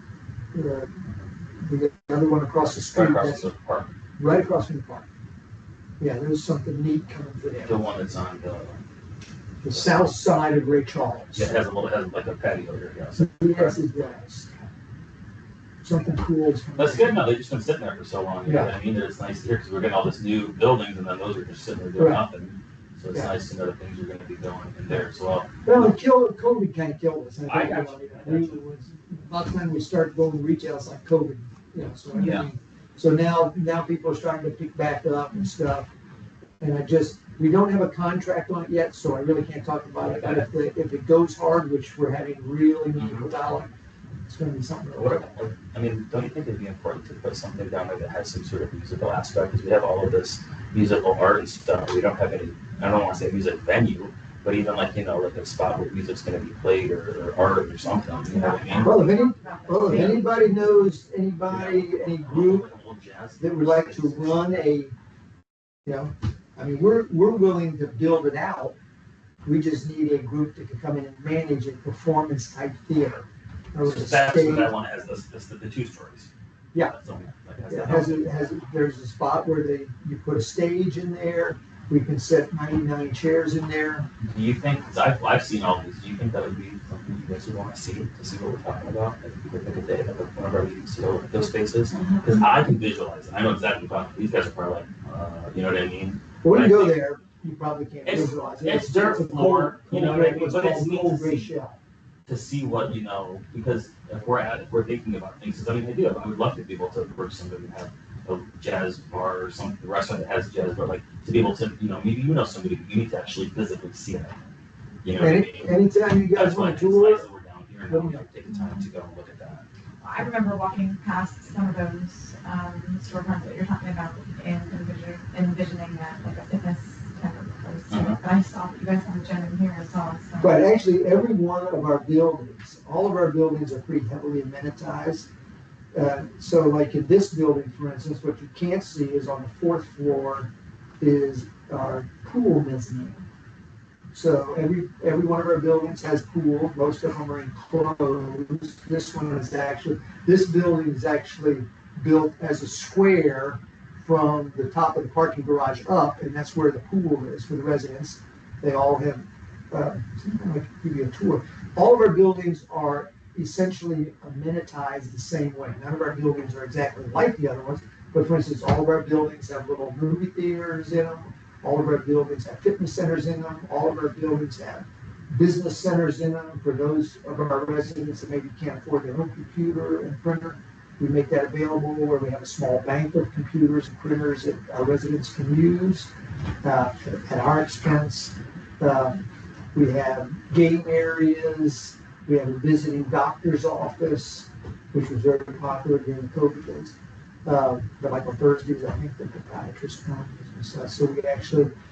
The other one across the street. Right across the park. Right across from the park. Yeah, there's something neat coming for them. The one that's on The south side of Ray Charles. yeah, it has like a patio here. Yeah. So Yes, it does. Something cool is coming. that's good. No, they've just been sitting there for so long. You know Yeah. what I mean? That it's nice to hear because we're getting all this new buildings and then those are just sitting there doing Right. nothing. So it's Yeah. nice to know that things are going to be going in there as well. Well, COVID kind of killed us. I think, got about the time we started going to retail, it's like COVID, so. I Yeah. mean, so now people are starting to pick back up and stuff. And we don't have a contract on it yet, so I really can't talk about it. But if it goes hard, which we're having really meaningful dialogue, it's gonna be something. I mean, don't you think it'd be important to put something down there that has some sort of musical aspect? Because we have all of this musical art and stuff. We don't have any, I don't want to say music venue, but even like a spot where music's going to be played or art or something. You know what I mean? Well, if anybody knows any group Like a little jazz that would like to run we're willing to build it out. We just need a group that can come in and manage a performance type theater. Or So a that's stage. what that one has, the 2 stories. Yeah. That's the one, like, There's a spot where you put a stage in there. We can set 99 chairs in there. Do you think, because I've seen all these, do you think that would be something you guys would want to see what we're talking about? Like, if you could pick a day, like one of our meetings to go look at those spaces? Because I can visualize it. I know exactly what I'm talking about. These guys are probably like, you know what I mean? But when I you go think- there, you probably can't It's- visualize it. it's dirt a floor, you know what I mean? What's But it's called neat cold to gray see. shell. To see what, because if we're thinking about things, because I mean, I would love to be able to approach somebody and have a jazz bar or some restaurant that has a jazz bar, like to be able to, maybe somebody, but you need to actually physically see them. You know what I mean? Anytime you guys That's why want it's to nice tour, that we're down here and we take the time to go and look at that. I remember walking past some of those storefronts that you're talking about and envisioning that like a fitness type of place. But I saw that you guys have a gym in here as well. So. but actually every one of our buildings, all of our buildings are pretty heavily amenitized. So like in this building, for instance, what you can't see is on the 4th floor is our pool mezzanine. So every one of our buildings has pools. Most of them are enclosed. This building is actually built as a square from the top of the parking garage up, and that's where the pool is for the residents. They all have, I can give you a tour. All of our buildings are essentially amenitized the same way. None of our buildings are exactly like the other ones, but for instance, all of our buildings have little movie theaters in them. All of our buildings have fitness centers in them. All of our buildings have business centers in them for those of our residents that maybe can't afford their own computer and printer. We make that available where we have a small bank of computers and printers that our residents can use at our expense. We have game areas. We have a visiting doctor's office, which was very popular during the COVID days. But like on Thursdays, I think the podiatrist comes and stuff.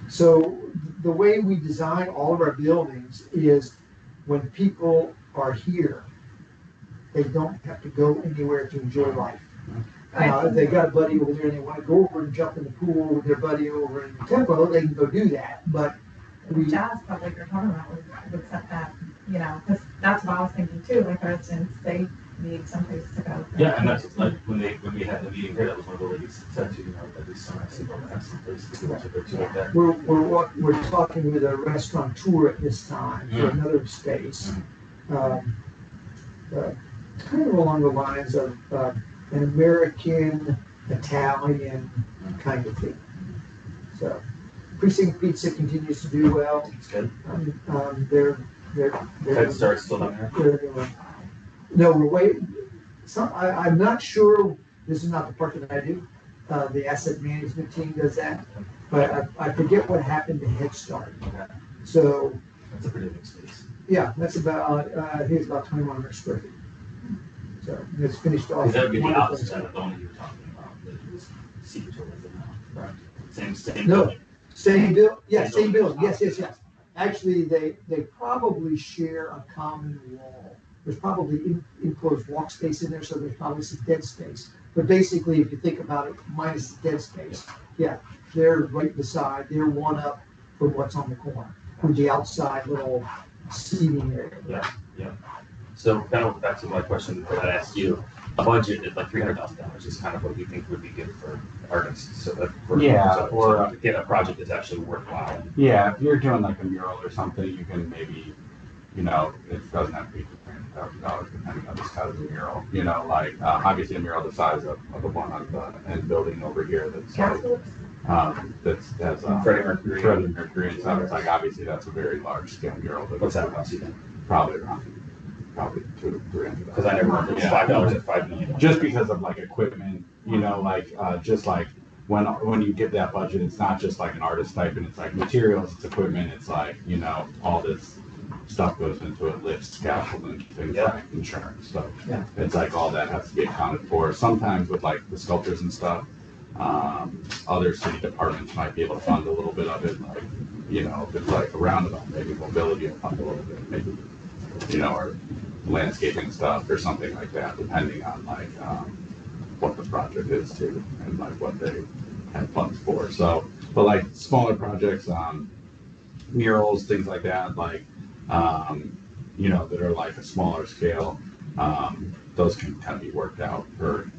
So the way we design all of our buildings is when people are here, they don't have to go anywhere to enjoy life. If they got a buddy over there and they want to go over and jump in the pool with their buddy over in Tempo, they can go do that. But The jazz club like you're talking about would set that, because that's what I was thinking too. Like for instance, they need someplace to go. Yeah, and that's like when we had the meeting here, that was one of the ladies said to, at least some people have some places to go to like that. We're talking with a restaurateur at this time for another space. Kind of along the lines of an American, Italian kind of thing. So Precinct Pizza continues to do well. It's good. They're Head Start's still down there. No, we're waiting. I'm not sure, this is not the part that I do. The asset management team does that, but I forget what happened to Head Start. Okay. So, That's a pretty big space. yeah, that's about, I think it's about 2,100 square feet. So it's finished off. Because that would be the wonderful. opposite of the one you were talking about, that was secret tourism now, correct? Same No. building. Same bill, yes, Same same building. building, yes. Actually, they probably share a common wall. There's probably enclosed walk space in there, so there's probably some dead space. But basically, if you think about it, minus the dead space, yeah, they're right beside, they're one up from what's on the corner, with the outside little seating area. Yeah. So kind of back to my question that I asked you, a budget at like $300,000 is kind of what you think would be good for artists. So that to get a project that's actually worthwhile. Yeah, if you're doing like a mural or something, you can maybe, it doesn't have to be $300,000 depending on the size of the mural. Obviously a mural the size of the one on the end building over here that's like, that's Freddie Mercury and stuff. It's like, obviously that's a very large scale mural. But What's that cost you then? Probably $200 to $300. Because I never went to $5 at $5 million. Just because of like equipment, just like when you get that budget, it's not just like an artist stipend, it's like materials, it's equipment, it's like, all this stuff goes into it, lifts, scaffolding, things like insurance. So it's like all that has to be accounted for. Sometimes with like the sculptures and stuff, other city departments might be able to fund a little bit of it, like, if it's like a roundabout, maybe mobility will fund a little bit, maybe, or landscaping stuff or something like that, depending on like what the project is too, and like what they have funds for. So, but like smaller projects, murals, things like that, like that are like a smaller scale, those can kind of be worked out for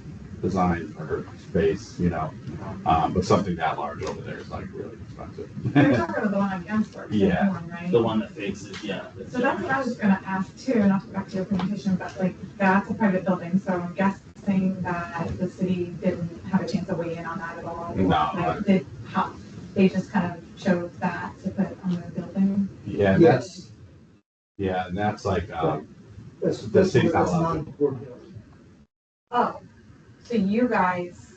design, for space, but something that large over there is like really expensive. You're talking about the one on Gansford, Yeah. one, right? The one that faces, So that's what I was gonna ask too, not to go back to your presentation, but like, that's a private building, so I'm guessing that the city didn't have a chance to weigh in on that at all. No. Like, they just kind of chose that to put on the building? Yeah, Yes. and that's like, That's The city's not that's allowed to. non-core building. Oh, so you guys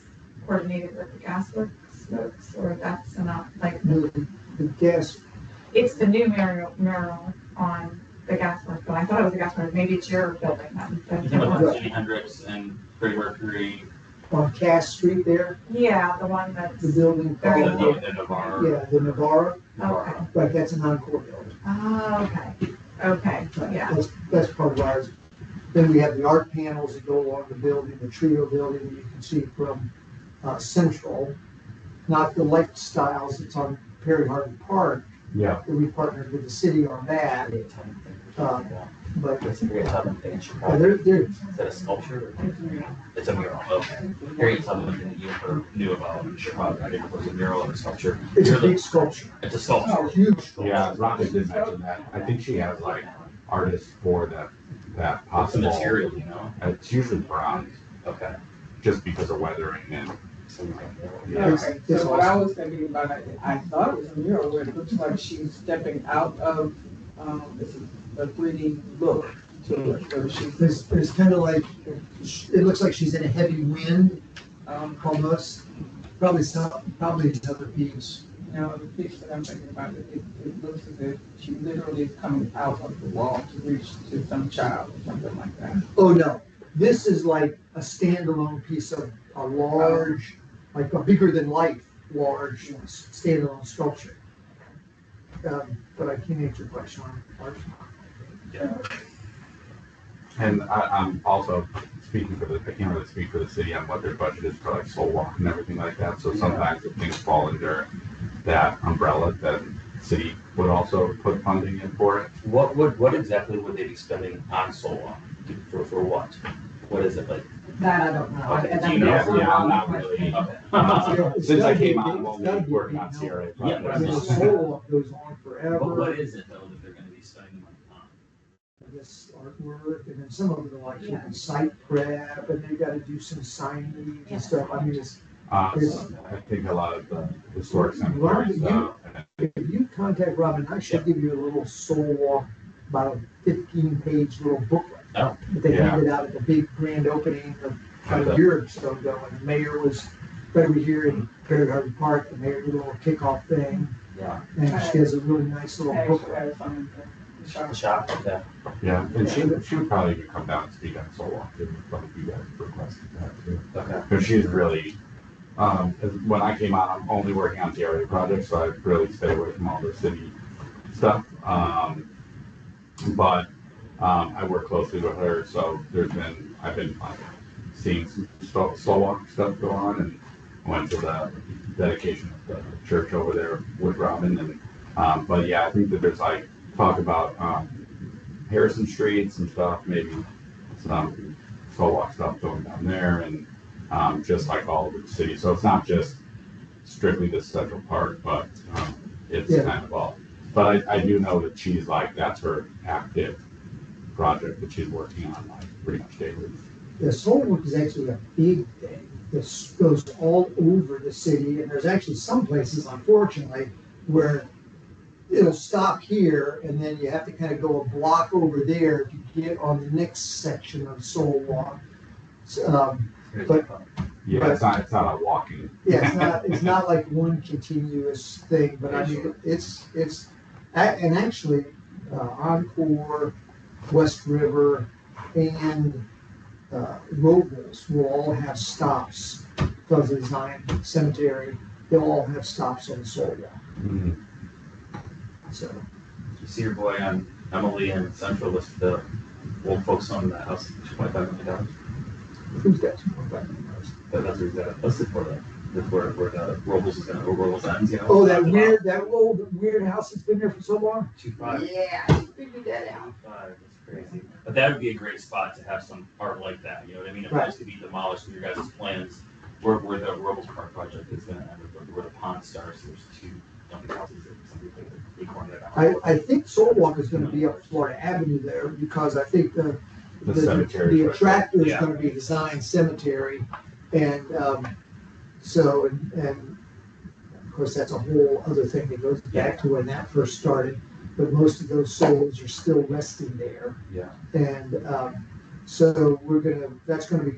coordinated with the gas works folks, or that's not, like, The gas, it's the new mural on the gas works, but I thought it was the gas works, maybe it's your building then. You think about Jimi Hendrix and Freddie Mercury, on Cass Street there, Yeah, the one that's, the building Very called, good. the Navarre. yeah, the Navarro, okay, right, that's a non-core building. oh, okay, Right, yeah. That's part of ours. Then we have the art panels that go along the building, the trio building that you can see from Central, not the lifestyles that's on Perry Harvey Park. Yeah. We partnered with the city on that, but It's a Harriet Tubman thing in Chicago. they're, Is that a sculpture? It's a mural, okay. Harriet Tubman thing that you ever knew about in Chicago, I didn't know if it was a mural or a sculpture. it's a big sculpture, It's a sculpture. huge. Yeah, Rhonda did mention that. I think she has like artists for that What's the possible. material, It's usually bronze, Okay. just because of weathering and. Yeah, okay. So what I was thinking about, I thought it was a mural, where it looks like she's stepping out of, it's a 3D look to it, so she's, It's kind of like, it looks like she's in a heavy wind, almost, probably another piece. the piece that I'm thinking about, it looks as if she literally is coming out of the wall to reach to some child or something like that. Oh, no, this is like a standalone piece of a large, like a bigger than life, large standalone sculpture. But I can't answer your question on art. And I'm also speaking I can't really speak for the city on what their budget is for like Soul Walk and everything like that. So sometimes if things fall under that umbrella, then the city would also put funding in for it. What exactly would they be spending on Soul Walk? For what? What is it like? That I don't know. Okay, And do you that's know? a Yeah, wrong I'm not question. Okay. It's Since I gotta be came big, on, it's we'll gotta be be working big on now. CRA Yeah, I mean, the projects. soul goes on But forever. what is it though that they're gonna be spending money on? I guess artwork, and then some of it will actually be site prep, and they gotta do some signage and stuff. I mean, it's, I think a lot of the historic cemetery Robin, stuff. if you contact Robin, I should give you a little soul walk, about a 15-page little booklet. Oh. That they Yeah. handed out at the big grand opening of Okay. a year or so ago, and the mayor was right over here in Perry Harvey Park. The mayor did a little kickoff thing, Yeah. and she has a really nice little Actually, booklet. I was on The shop, okay. Yeah, and she would probably even come down and speak on Soul Walk too, like you guys requested that too. Okay. Because she's really, when I came out, I'm only working on TRA projects, so I really stay away from all the city stuff. But I work closely with her, so I've been like seeing some Soul Walk stuff go on, and went to the dedication of the church over there with Robin, and but yeah, I think that there's like talk about Harrison Street, some stuff, maybe some Soul Walk stuff going down there, and just like all over the city. So it's not just strictly this central part, but it's kind of all. But I do know that she's like, that's her active project that she's working on like pretty much daily. The Soul Walk is actually a big thing. This goes all over the city, and there's actually some places, unfortunately, where it'll stop here, and then you have to kind of go a block over there to get on the next section of Soul Walk. But Yeah, But- it's not a walking. yeah, it's not like one continuous thing, but I mean, and actually, Encore, West River, and Robles will all have stops because of the Zion Cemetery. They'll all have stops on the Soul Walk. Mhm. So, You see your boy on Emily and Central with the old folks on the house, $2.5 million. who's got 2.5 million? That's what he's got listed for that. That's where the Robles is gonna, where Robles ends, you know? Oh, that old weird house that's been there for so long? 2.5. Yeah, I figured that out. 2.5, that's crazy. But that would be a great spot to have some art like that, you know what I mean? If Right. those could be demolished in your guys' plans, where the Robles Park project is gonna end, where the pond starts, there's two dumping houses that some people they corner that out. I think Soul Walk is gonna be up Florida Avenue there, because I think the cemetery. the attractor is Yeah. gonna be the Zion Cemetery, and so, and of course, that's a whole other thing that goes back to when that first started, but most of those souls are still resting there. Yeah. And so that's gonna be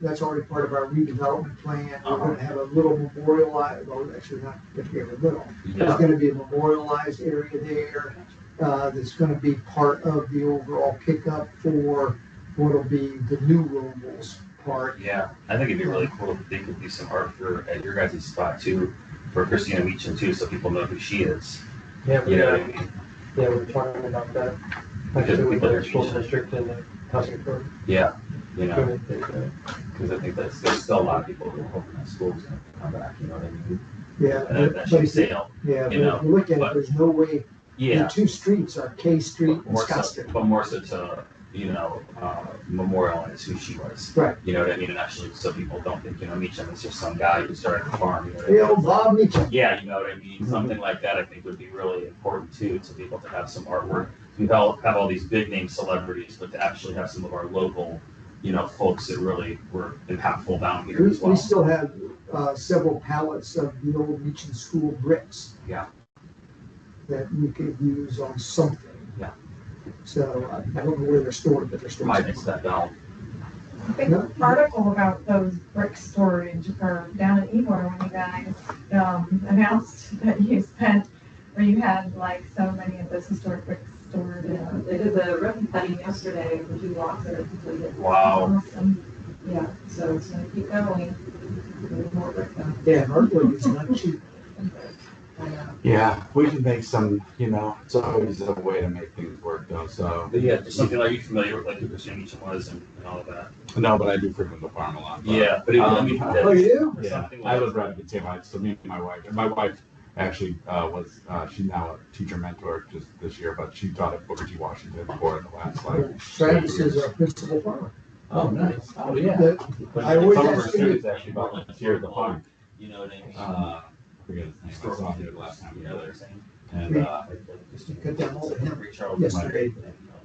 that's already part of our redevelopment plan. We're gonna have a little memorialized, well, actually not particularly little. There's Yeah. gonna be a memorialized area there, that's gonna be part of the overall pickup for what'll be the new Robles part. Yeah, I think it'd be really cool if they could do some art at your guys' spot too, for Christina Meacham too, so people know who she is. Yeah, You know what I mean? yeah, we were talking about that. Because Actually, with people the are school teaching. district and the housing authority. Yeah, you know, because I think there's still a lot of people who are hoping that school's gonna come back, you know what I mean? Yeah, And that but should if you- sail. yeah, but you know, if you look at it, but- there's no way, the Yeah, two streets are K Street and more so, Scottsdale. but more so to, you know, memorialize who she was. Right. You know what I mean? And actually, so people don't think, you know, Meacham is just some guy who started a farm, you know what I The mean? old Bob Meacham. Yeah, you know what I mean? Something like that I think would be really important too, to be able to have some artwork. We have all these big name celebrities, but to actually have some of our local, you know, folks that really were impactful down here as well. We still have several pallets of the old Meacham School bricks. Yeah. That we could use on something. Yeah. So I don't know where they're stored, but they're stored. Might miss that down. Big article about those brick storage or down in Ybor when you guys announced that you spent, or you had like so many of those historic bricks stored. Yeah, they did the ribbon cutting yesterday for 2 blocks that are completed. Wow. Awesome. Yeah, so it's gonna keep going. There's more brick done. Yeah, and artwork is not cheap. Yeah, we can make some, you know, it's always a way to make things work though, so. But yeah, just something like you're familiar with, like who Christina Meacham was and all of that. No, but I do frequent the farm a lot. but, Yeah, but I mean, Oh, you do? or Yeah, something I like was right at the same age, so me and my wife actually she's now a teacher mentor just this year, but she taught at Booker T. Washington for the last like. Travis is our principal farmer. Oh, nice. Oh, yeah. I always Some of our ask him- students actually volunteer at the farm. You know what I mean? I forget his name, I saw him there the last time we You were know what there. I'm saying? And, Cut down all the hemp Ray Charles yesterday.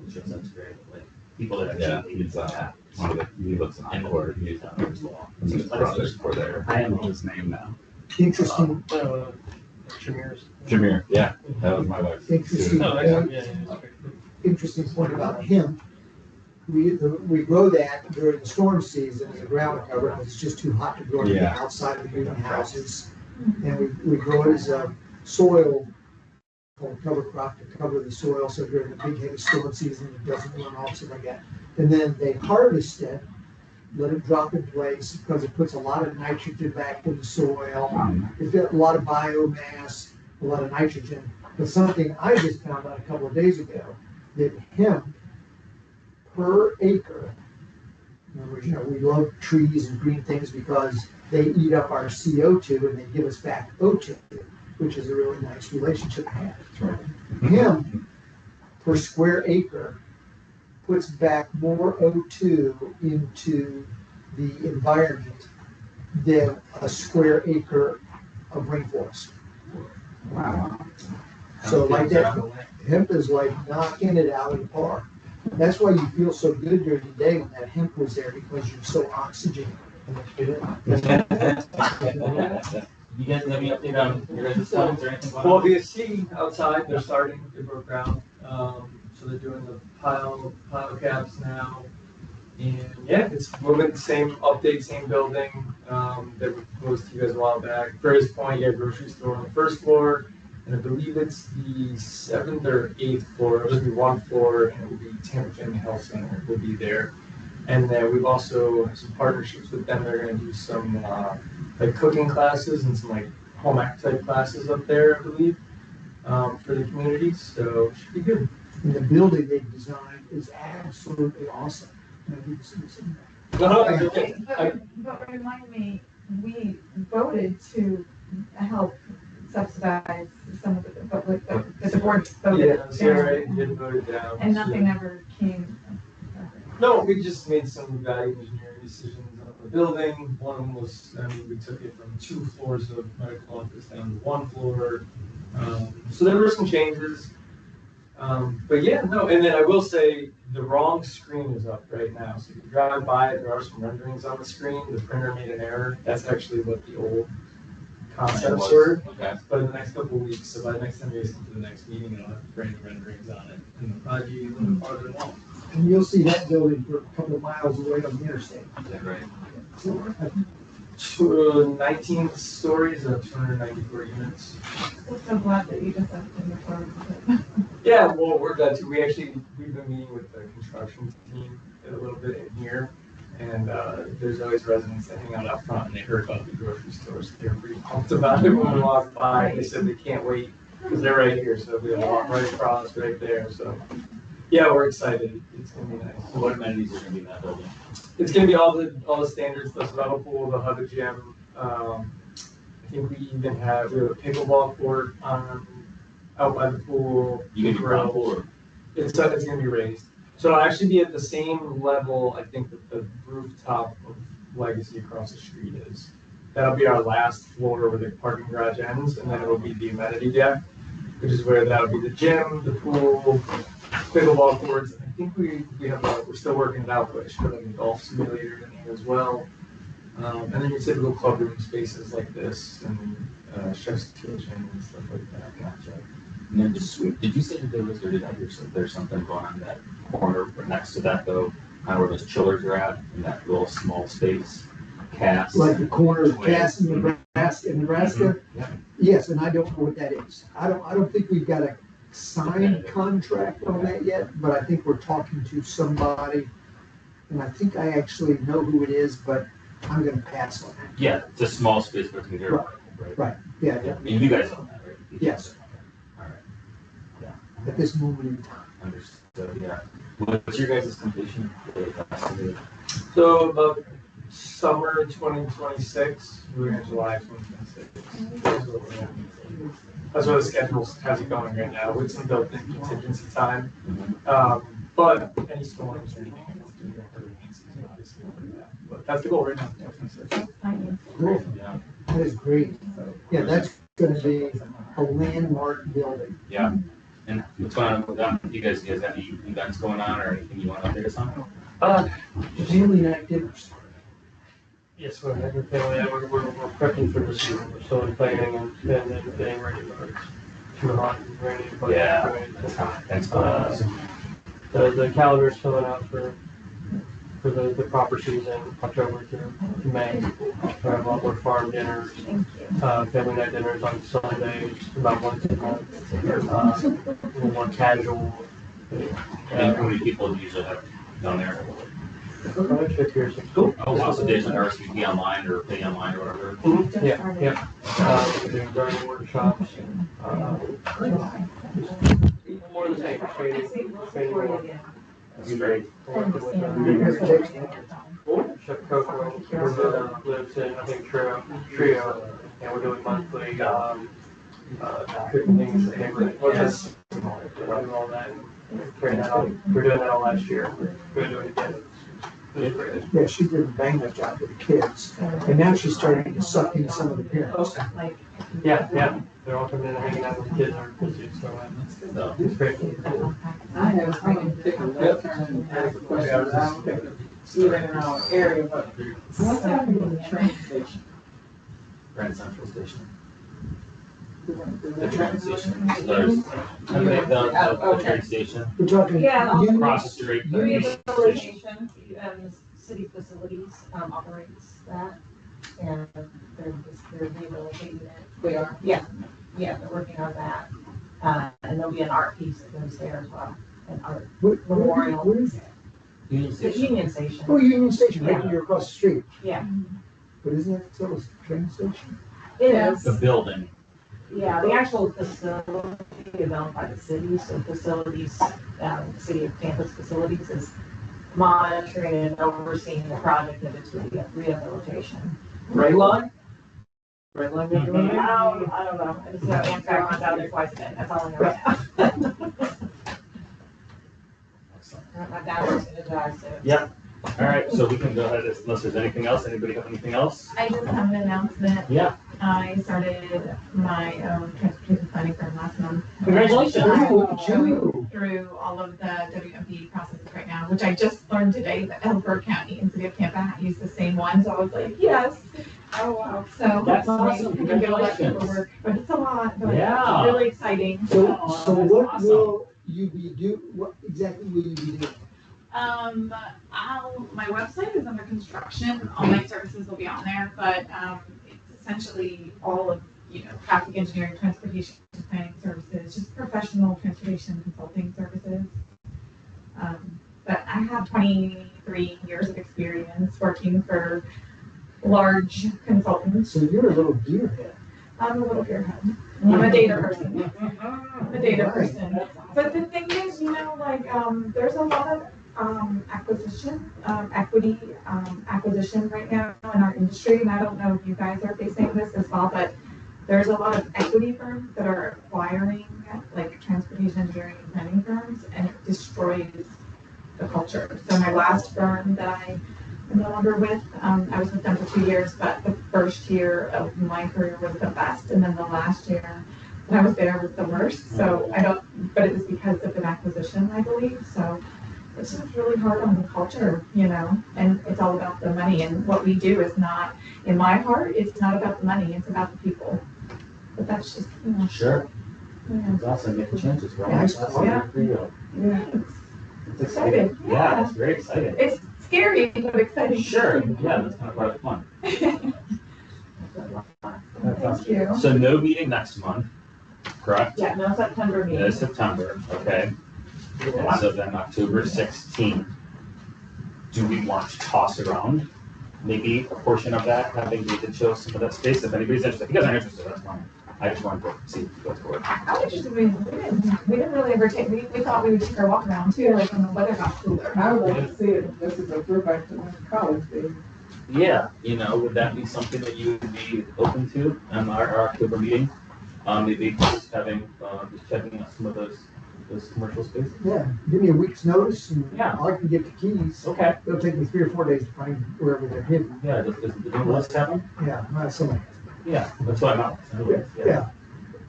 That's great. Like people that yeah, actually he's one of the, he lives in and Encore, he's as well. his brothers for there. I don't know his name now. Interesting, Shamir's. Jameer, yeah, that was my wife's. Interesting. student. interesting point about hemp. We grow that during the storm season as a ground cover, because it's just too hot to grow it Yeah. outside of the greenhouses. And we grow it as a soil called cover crop to cover the soil, so during the big heavy storm season, it doesn't run off, something like that. And then they harvest it, let it drop in place, because it puts a lot of nitrogen back in the soil. It's got a lot of biomass, a lot of nitrogen. But something I just found out a couple of days ago, that hemp per acre, in other words, we love trees and green things because they eat up our CO2 and they give us back O2, which is a really nice relationship to have. Hemp per square acre puts back more O2 into the environment than a square acre of rainforest. Wow. So like that, hemp is like knocking it out of the park. That's why you feel so good during the day when that hemp was there, because you're so oxygenated. You guys have any update on your guys' plans or anything? Well, VSC outside, they're starting, they broke ground, so they're doing the pile caps now. And yeah, it's moving, same update, same building, that we proposed to you guys a while back. Various Point, yeah, grocery store on the first floor, and I believe it's the 7th or 8th floor, it'll just be one floor, and it will be Tampa Family Health Center will be there. And then we've also have some partnerships with them, they're gonna do some, like cooking classes and some like home ec type classes up there, I believe, for the community, so it should be good. And the building they designed is absolutely awesome. Have you seen that? But remind me, we voted to help subsidize some of the board voted Yeah, so down, right, you did vote it down. and so- nothing ever came. No, we just made some value engineering decisions on the building. One of them was, we took it from 2 floors of medical office down to 1 floor. So there were some changes. But yeah, no, and then I will say the wrong screen is up right now. So if you drive by it, there are some renderings on the screen. The printer made an error. That's actually what the old concepts were. Okay. But in the next couple of weeks, so by the next time you guys come to the next meeting, I'll have brand new renderings on it. And it'll probably be a little bit farther along. And you'll see that building for a couple of miles away on the interstate. Is that right? 19 stories of 294 units. I'm so glad that you just left in the firm. Yeah, well, we've been meeting with the construction team a little bit in here. And there's always residents that hang out front and they heard about the grocery stores. They're pretty pumped about it when we walk by. They said they can't wait because they're right here. So we'll walk right across right there. So yeah, we're excited. It's gonna be nice. So what amenities are gonna be in that building? It's gonna be all the standards, the swimming pool, the hub gym. I think we have a pickleball court out by the pool. You gonna be ground floor? It's gonna be raised. So it'll actually be at the same level, I think, that the rooftop of Legacy across the street is. That'll be our last floor where the parking garage ends, and then it'll be the amenity deck, which is where that'll be the gym, the pool, pickleball courts. I think we're still working it out, but it should have a golf simulator in here as well. And then your typical club room spaces like this, and chef's kitchen and stuff like that. Gotcha. And then just did you say that there's something going on in that corner next to that though, kind of where those chillers are at, in that little small space? CAC. Like the corner of CAC in Nebraska. Yeah. Yes, and I don't know what that is. I don't think we've got a signed contract on that yet, but I think we're talking to somebody, and I think I actually know who it is, but I'm gonna pass on that. Yeah, it's a small space, but it's gonna be right. Right, yeah, And you guys own that, right? yes, All right. at this moment in time. Understood, yeah. What's your guys' completion date? So about summer 2026, we're in July 2026. That's what the schedule has it going right now with some built-in contingency time. But any storms or anything, obviously, but that's the goal right now. Cool. Yeah. That is great. Yeah, that's gonna be a landmark building. Yeah. And what's going on with them? You guys have any events going on or anything you want to update us on? Family night dinners. Yes, we're prepping for this year. We're still in planning and getting ready for it. Too hot and ready. Yeah. Thanks for that. The calendar's filling out for for the proper season, October through May. We have a lot more farm dinners, family night dinners on Sundays, about once a month. A little more casual. And how many people do you usually have down there? Probably 50 or 60. Cool. Oh, wow, so days like RSVP online or pay online or whatever. Mhm. Yeah. We're doing gardening workshops. Just more of the same, training more. That's great. Working with, Chef Coco, who lives in, I think, Trio, and we're doing monthly, cooking things for the neighborhood. Yes. Doing all that. Carrying that on. We're doing that all last year. We're doing it again. It's great. Yeah, she did a bang up job with the kids, and now she's starting to suck in some of the parents. Yeah. They're all coming in and hanging out with the kids are busy, so it's great. I have someone take a left turn and ask a question. I don't think it's even in our area, but what's happening with the train station? Grand Central Station. The train station. There's, the train station. We're talking. Yeah. Union- Across the street. the Rehabilitation, city facilities, operates that, and they're rehabilitating it. They are. Yeah, they're working on that, and there'll be an art piece that goes there as well, an art memorial. Where is that? Union The Station. Union Station. Oh, Union Station, right Yeah. here across the street. Yeah, But isn't that still a train station? it is. The building. Yeah, the actual facility is owned by the city, so facilities, the city of Tampa's facilities is monitoring and overseeing the project of its rehabilitation. Right line? Right line they're doing it? I don't know, it's Amtrak runs out there twice a day, that's all I know right now. Excellent. My dad works in a drive, so. Yeah. All right, so we can go ahead unless there's anything else. Anybody have anything else? I just have an announcement. Yeah. I started my own transportation planning firm last month. Congratulations. I'm Look at going you. through all of the WMP processes right now, which I just learned today that Ellsworth County and City of Tampa use the same one. So I was like, yes. Oh, wow. So That's hopefully awesome. we can get all that Congratulations. paperwork, but it's a lot, but Yeah. it's really exciting. So Oh, what that's awesome. will you be what exactly will you be doing? My website is under construction. All my services will be on there, but it's essentially all of, traffic engineering, transportation planning services, just professional transportation consulting services. But I have 23 years of experience working for large consultants. So you're a little gearhead. I'm a little gearhead. I'm a data person. I'm a data person. But the thing is, there's a lot of equity acquisition right now in our industry, and I don't know if you guys are facing this as well, but there's a lot of equity firms that are acquiring like transportation engineering and planning firms, and it destroys the culture. So my last firm that I am no longer with, I was with them for 2 years, but the first year of my career was the best, and then the last year that I was there was the worst. So but it was because of an acquisition, I believe. So it's just really hard on the culture, and it's all about the money. And what we do is not, in my heart, it's not about the money, it's about the people. But that's just, Sure. yeah. It's awesome. Making changes, right? Nice. That's Yeah. for you. Yeah, It's exciting. exciting. Yeah, it's very exciting. It's scary, but exciting. Sure. Yeah, that's kind of part of the fun. Thank you. So no meeting next month, correct? Yeah, no September No meeting. September, okay. And so then October 16th, do we want to toss around maybe a portion of that, having David show some of that space? If anybody's interested, if you guys aren't interested, that's fine. I just wanted to see what's going on. I'm interested, we didn't really ever take, we thought we would take our walk around too, like when the weather got cooler. I would like to see it. This is a throwback to my college days. Yeah, would that be something that you would be open to in our October meeting? Maybe just having, just checking out some of those commercial spaces? Yeah, give me a week's notice and Yeah. I can get the keys. Okay. It'll take me 3 or 4 days to find wherever they're hidden. Yeah, does the new list have them? Yeah, somebody. Yeah, that's what I'm out. Yeah.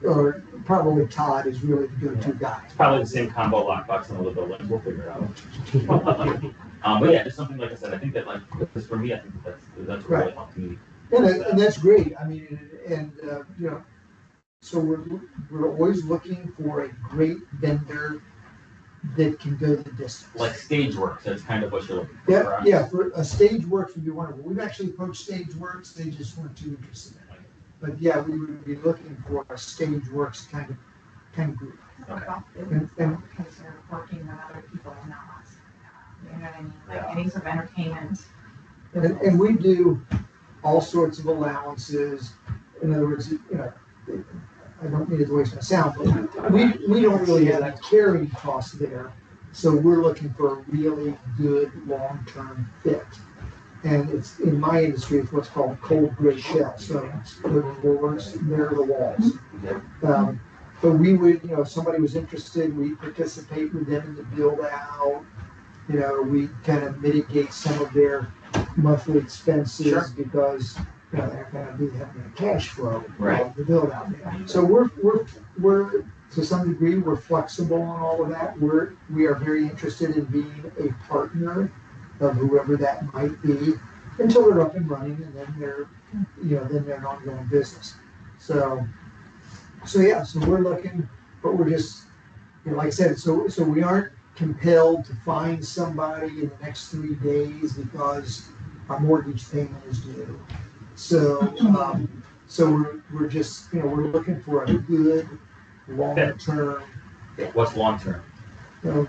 Or probably Todd is really the go-to guy. It's probably the same combo lockbox in all the buildings, we'll figure it out. But yeah, just something like I said, I think that because for me, I think that's what really helped me. And that's great. I mean, so we're always looking for a great vendor that can go the distance. Like stage work, that's kind of what you're looking for, Yeah, correct? yeah, for a stage works would be wonderful. We've actually approached stage works, they just weren't too interested in it. But yeah, we would be looking for a stage works kind of group. Okay. Because they're working with other people and not us. You know what I mean? Like any sort of entertainment. And we do all sorts of allowances. In other words, you know, I don't mean it the way it's gonna sound, but we don't really have a carrying cost there. So we're looking for a really good long-term fit. And it's, in my industry, it's what's called cold gray shell. So it's wood floors, mirror the walls. But we would, you know, if somebody was interested, we participate with them in the build out. You know, we kind of mitigate some of their monthly expenses Sure. because, you know, they're gonna be having a cash flow Right. of the build out there. So we're to some degree, we're flexible on all of that. We are very interested in being a partner of whoever that might be until they're up and running, and then they're, you know, then they're an ongoing business. So yeah, so we're looking, but we're just, you know, like I said, so we aren't compelled to find somebody in the next 3 days because our mortgage payment is due. So we're just, you know, we're looking for a good long-term, What's long-term? you know,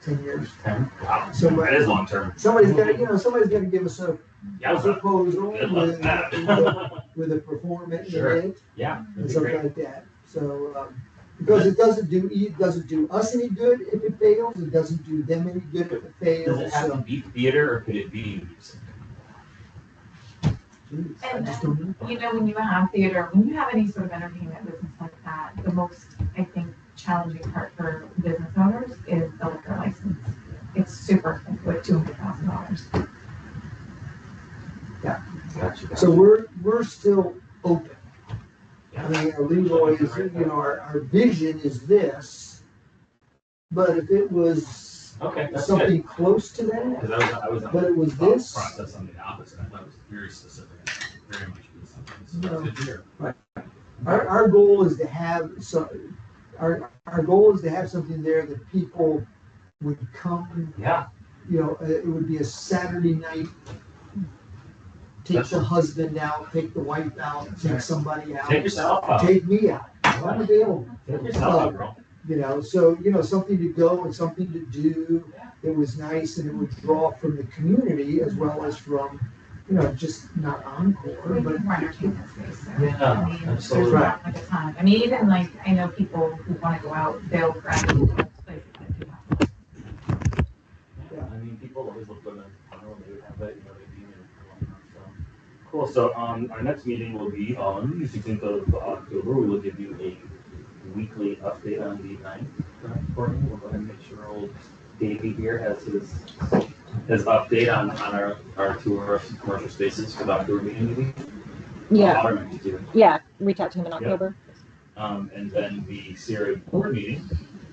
10 years. 10? Wow, Somebody- that is long-term. Somebody's got to, you know, somebody's got to give us a Yeah, proposal good luck with that. with a performance in Sure. it Yeah, and that'd be something great. like that. So, because it doesn't do us any good if it fails. It doesn't do them any good if it fails. Does it have to be theater or could it be music? Geez, I And just don't know. you know, when you have theater, when you have any sort of entertainment business like that, the most, I think, challenging part for business owners is the liquor license. It's super expensive, like $200,000. Gotcha. So we're still open. I mean, our Leroy is, you know, our vision is this, but if it was Okay, that's good. something close to that, Because I was on but it was the thought this. process on the opposite. I thought it was very specific, very much be something. So that's good to hear. Our goal is to have our goal is to have something there that people would come, Yeah, you know, it would be a Saturday night. Take That's- the husband out, take the wife out, take somebody out, take yourself out. take me out. I'm available. Take yourself out, girl. You know, so, you know, something to go and something to do. It was nice and it would draw from the community as well as from, you know, just not Encore, We but need more entertainment space there. Yeah, I mean, there's absolutely. not like a ton. I mean, even like, I know people who want to go out, they'll grab places that do have. Yeah, I mean, people always look for the tunnel, they would have that, you know, they'd be in it for long enough, so. Cool, so, our next meeting will be on the 16th of October. We will give you a weekly update on the 9th, correct, Courtney? We'll go ahead and make sure old Davey here has his update on our tour of commercial spaces for the October meeting. Yeah, I'll remind you to. yeah, reach out to him in October. And then the Sierra board meeting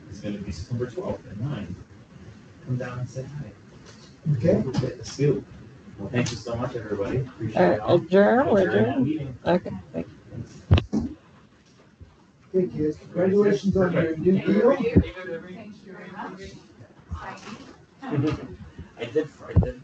is gonna be September 12th at 9. Come down and say hi. okay. We'll get the scoop. Well, thank you so much, everybody. Appreciate it. Adjourn, we're Adjourn that adjourned. meeting. Okay, thank you. Okay, kids, congratulations on your new deal. Thank you very much. I did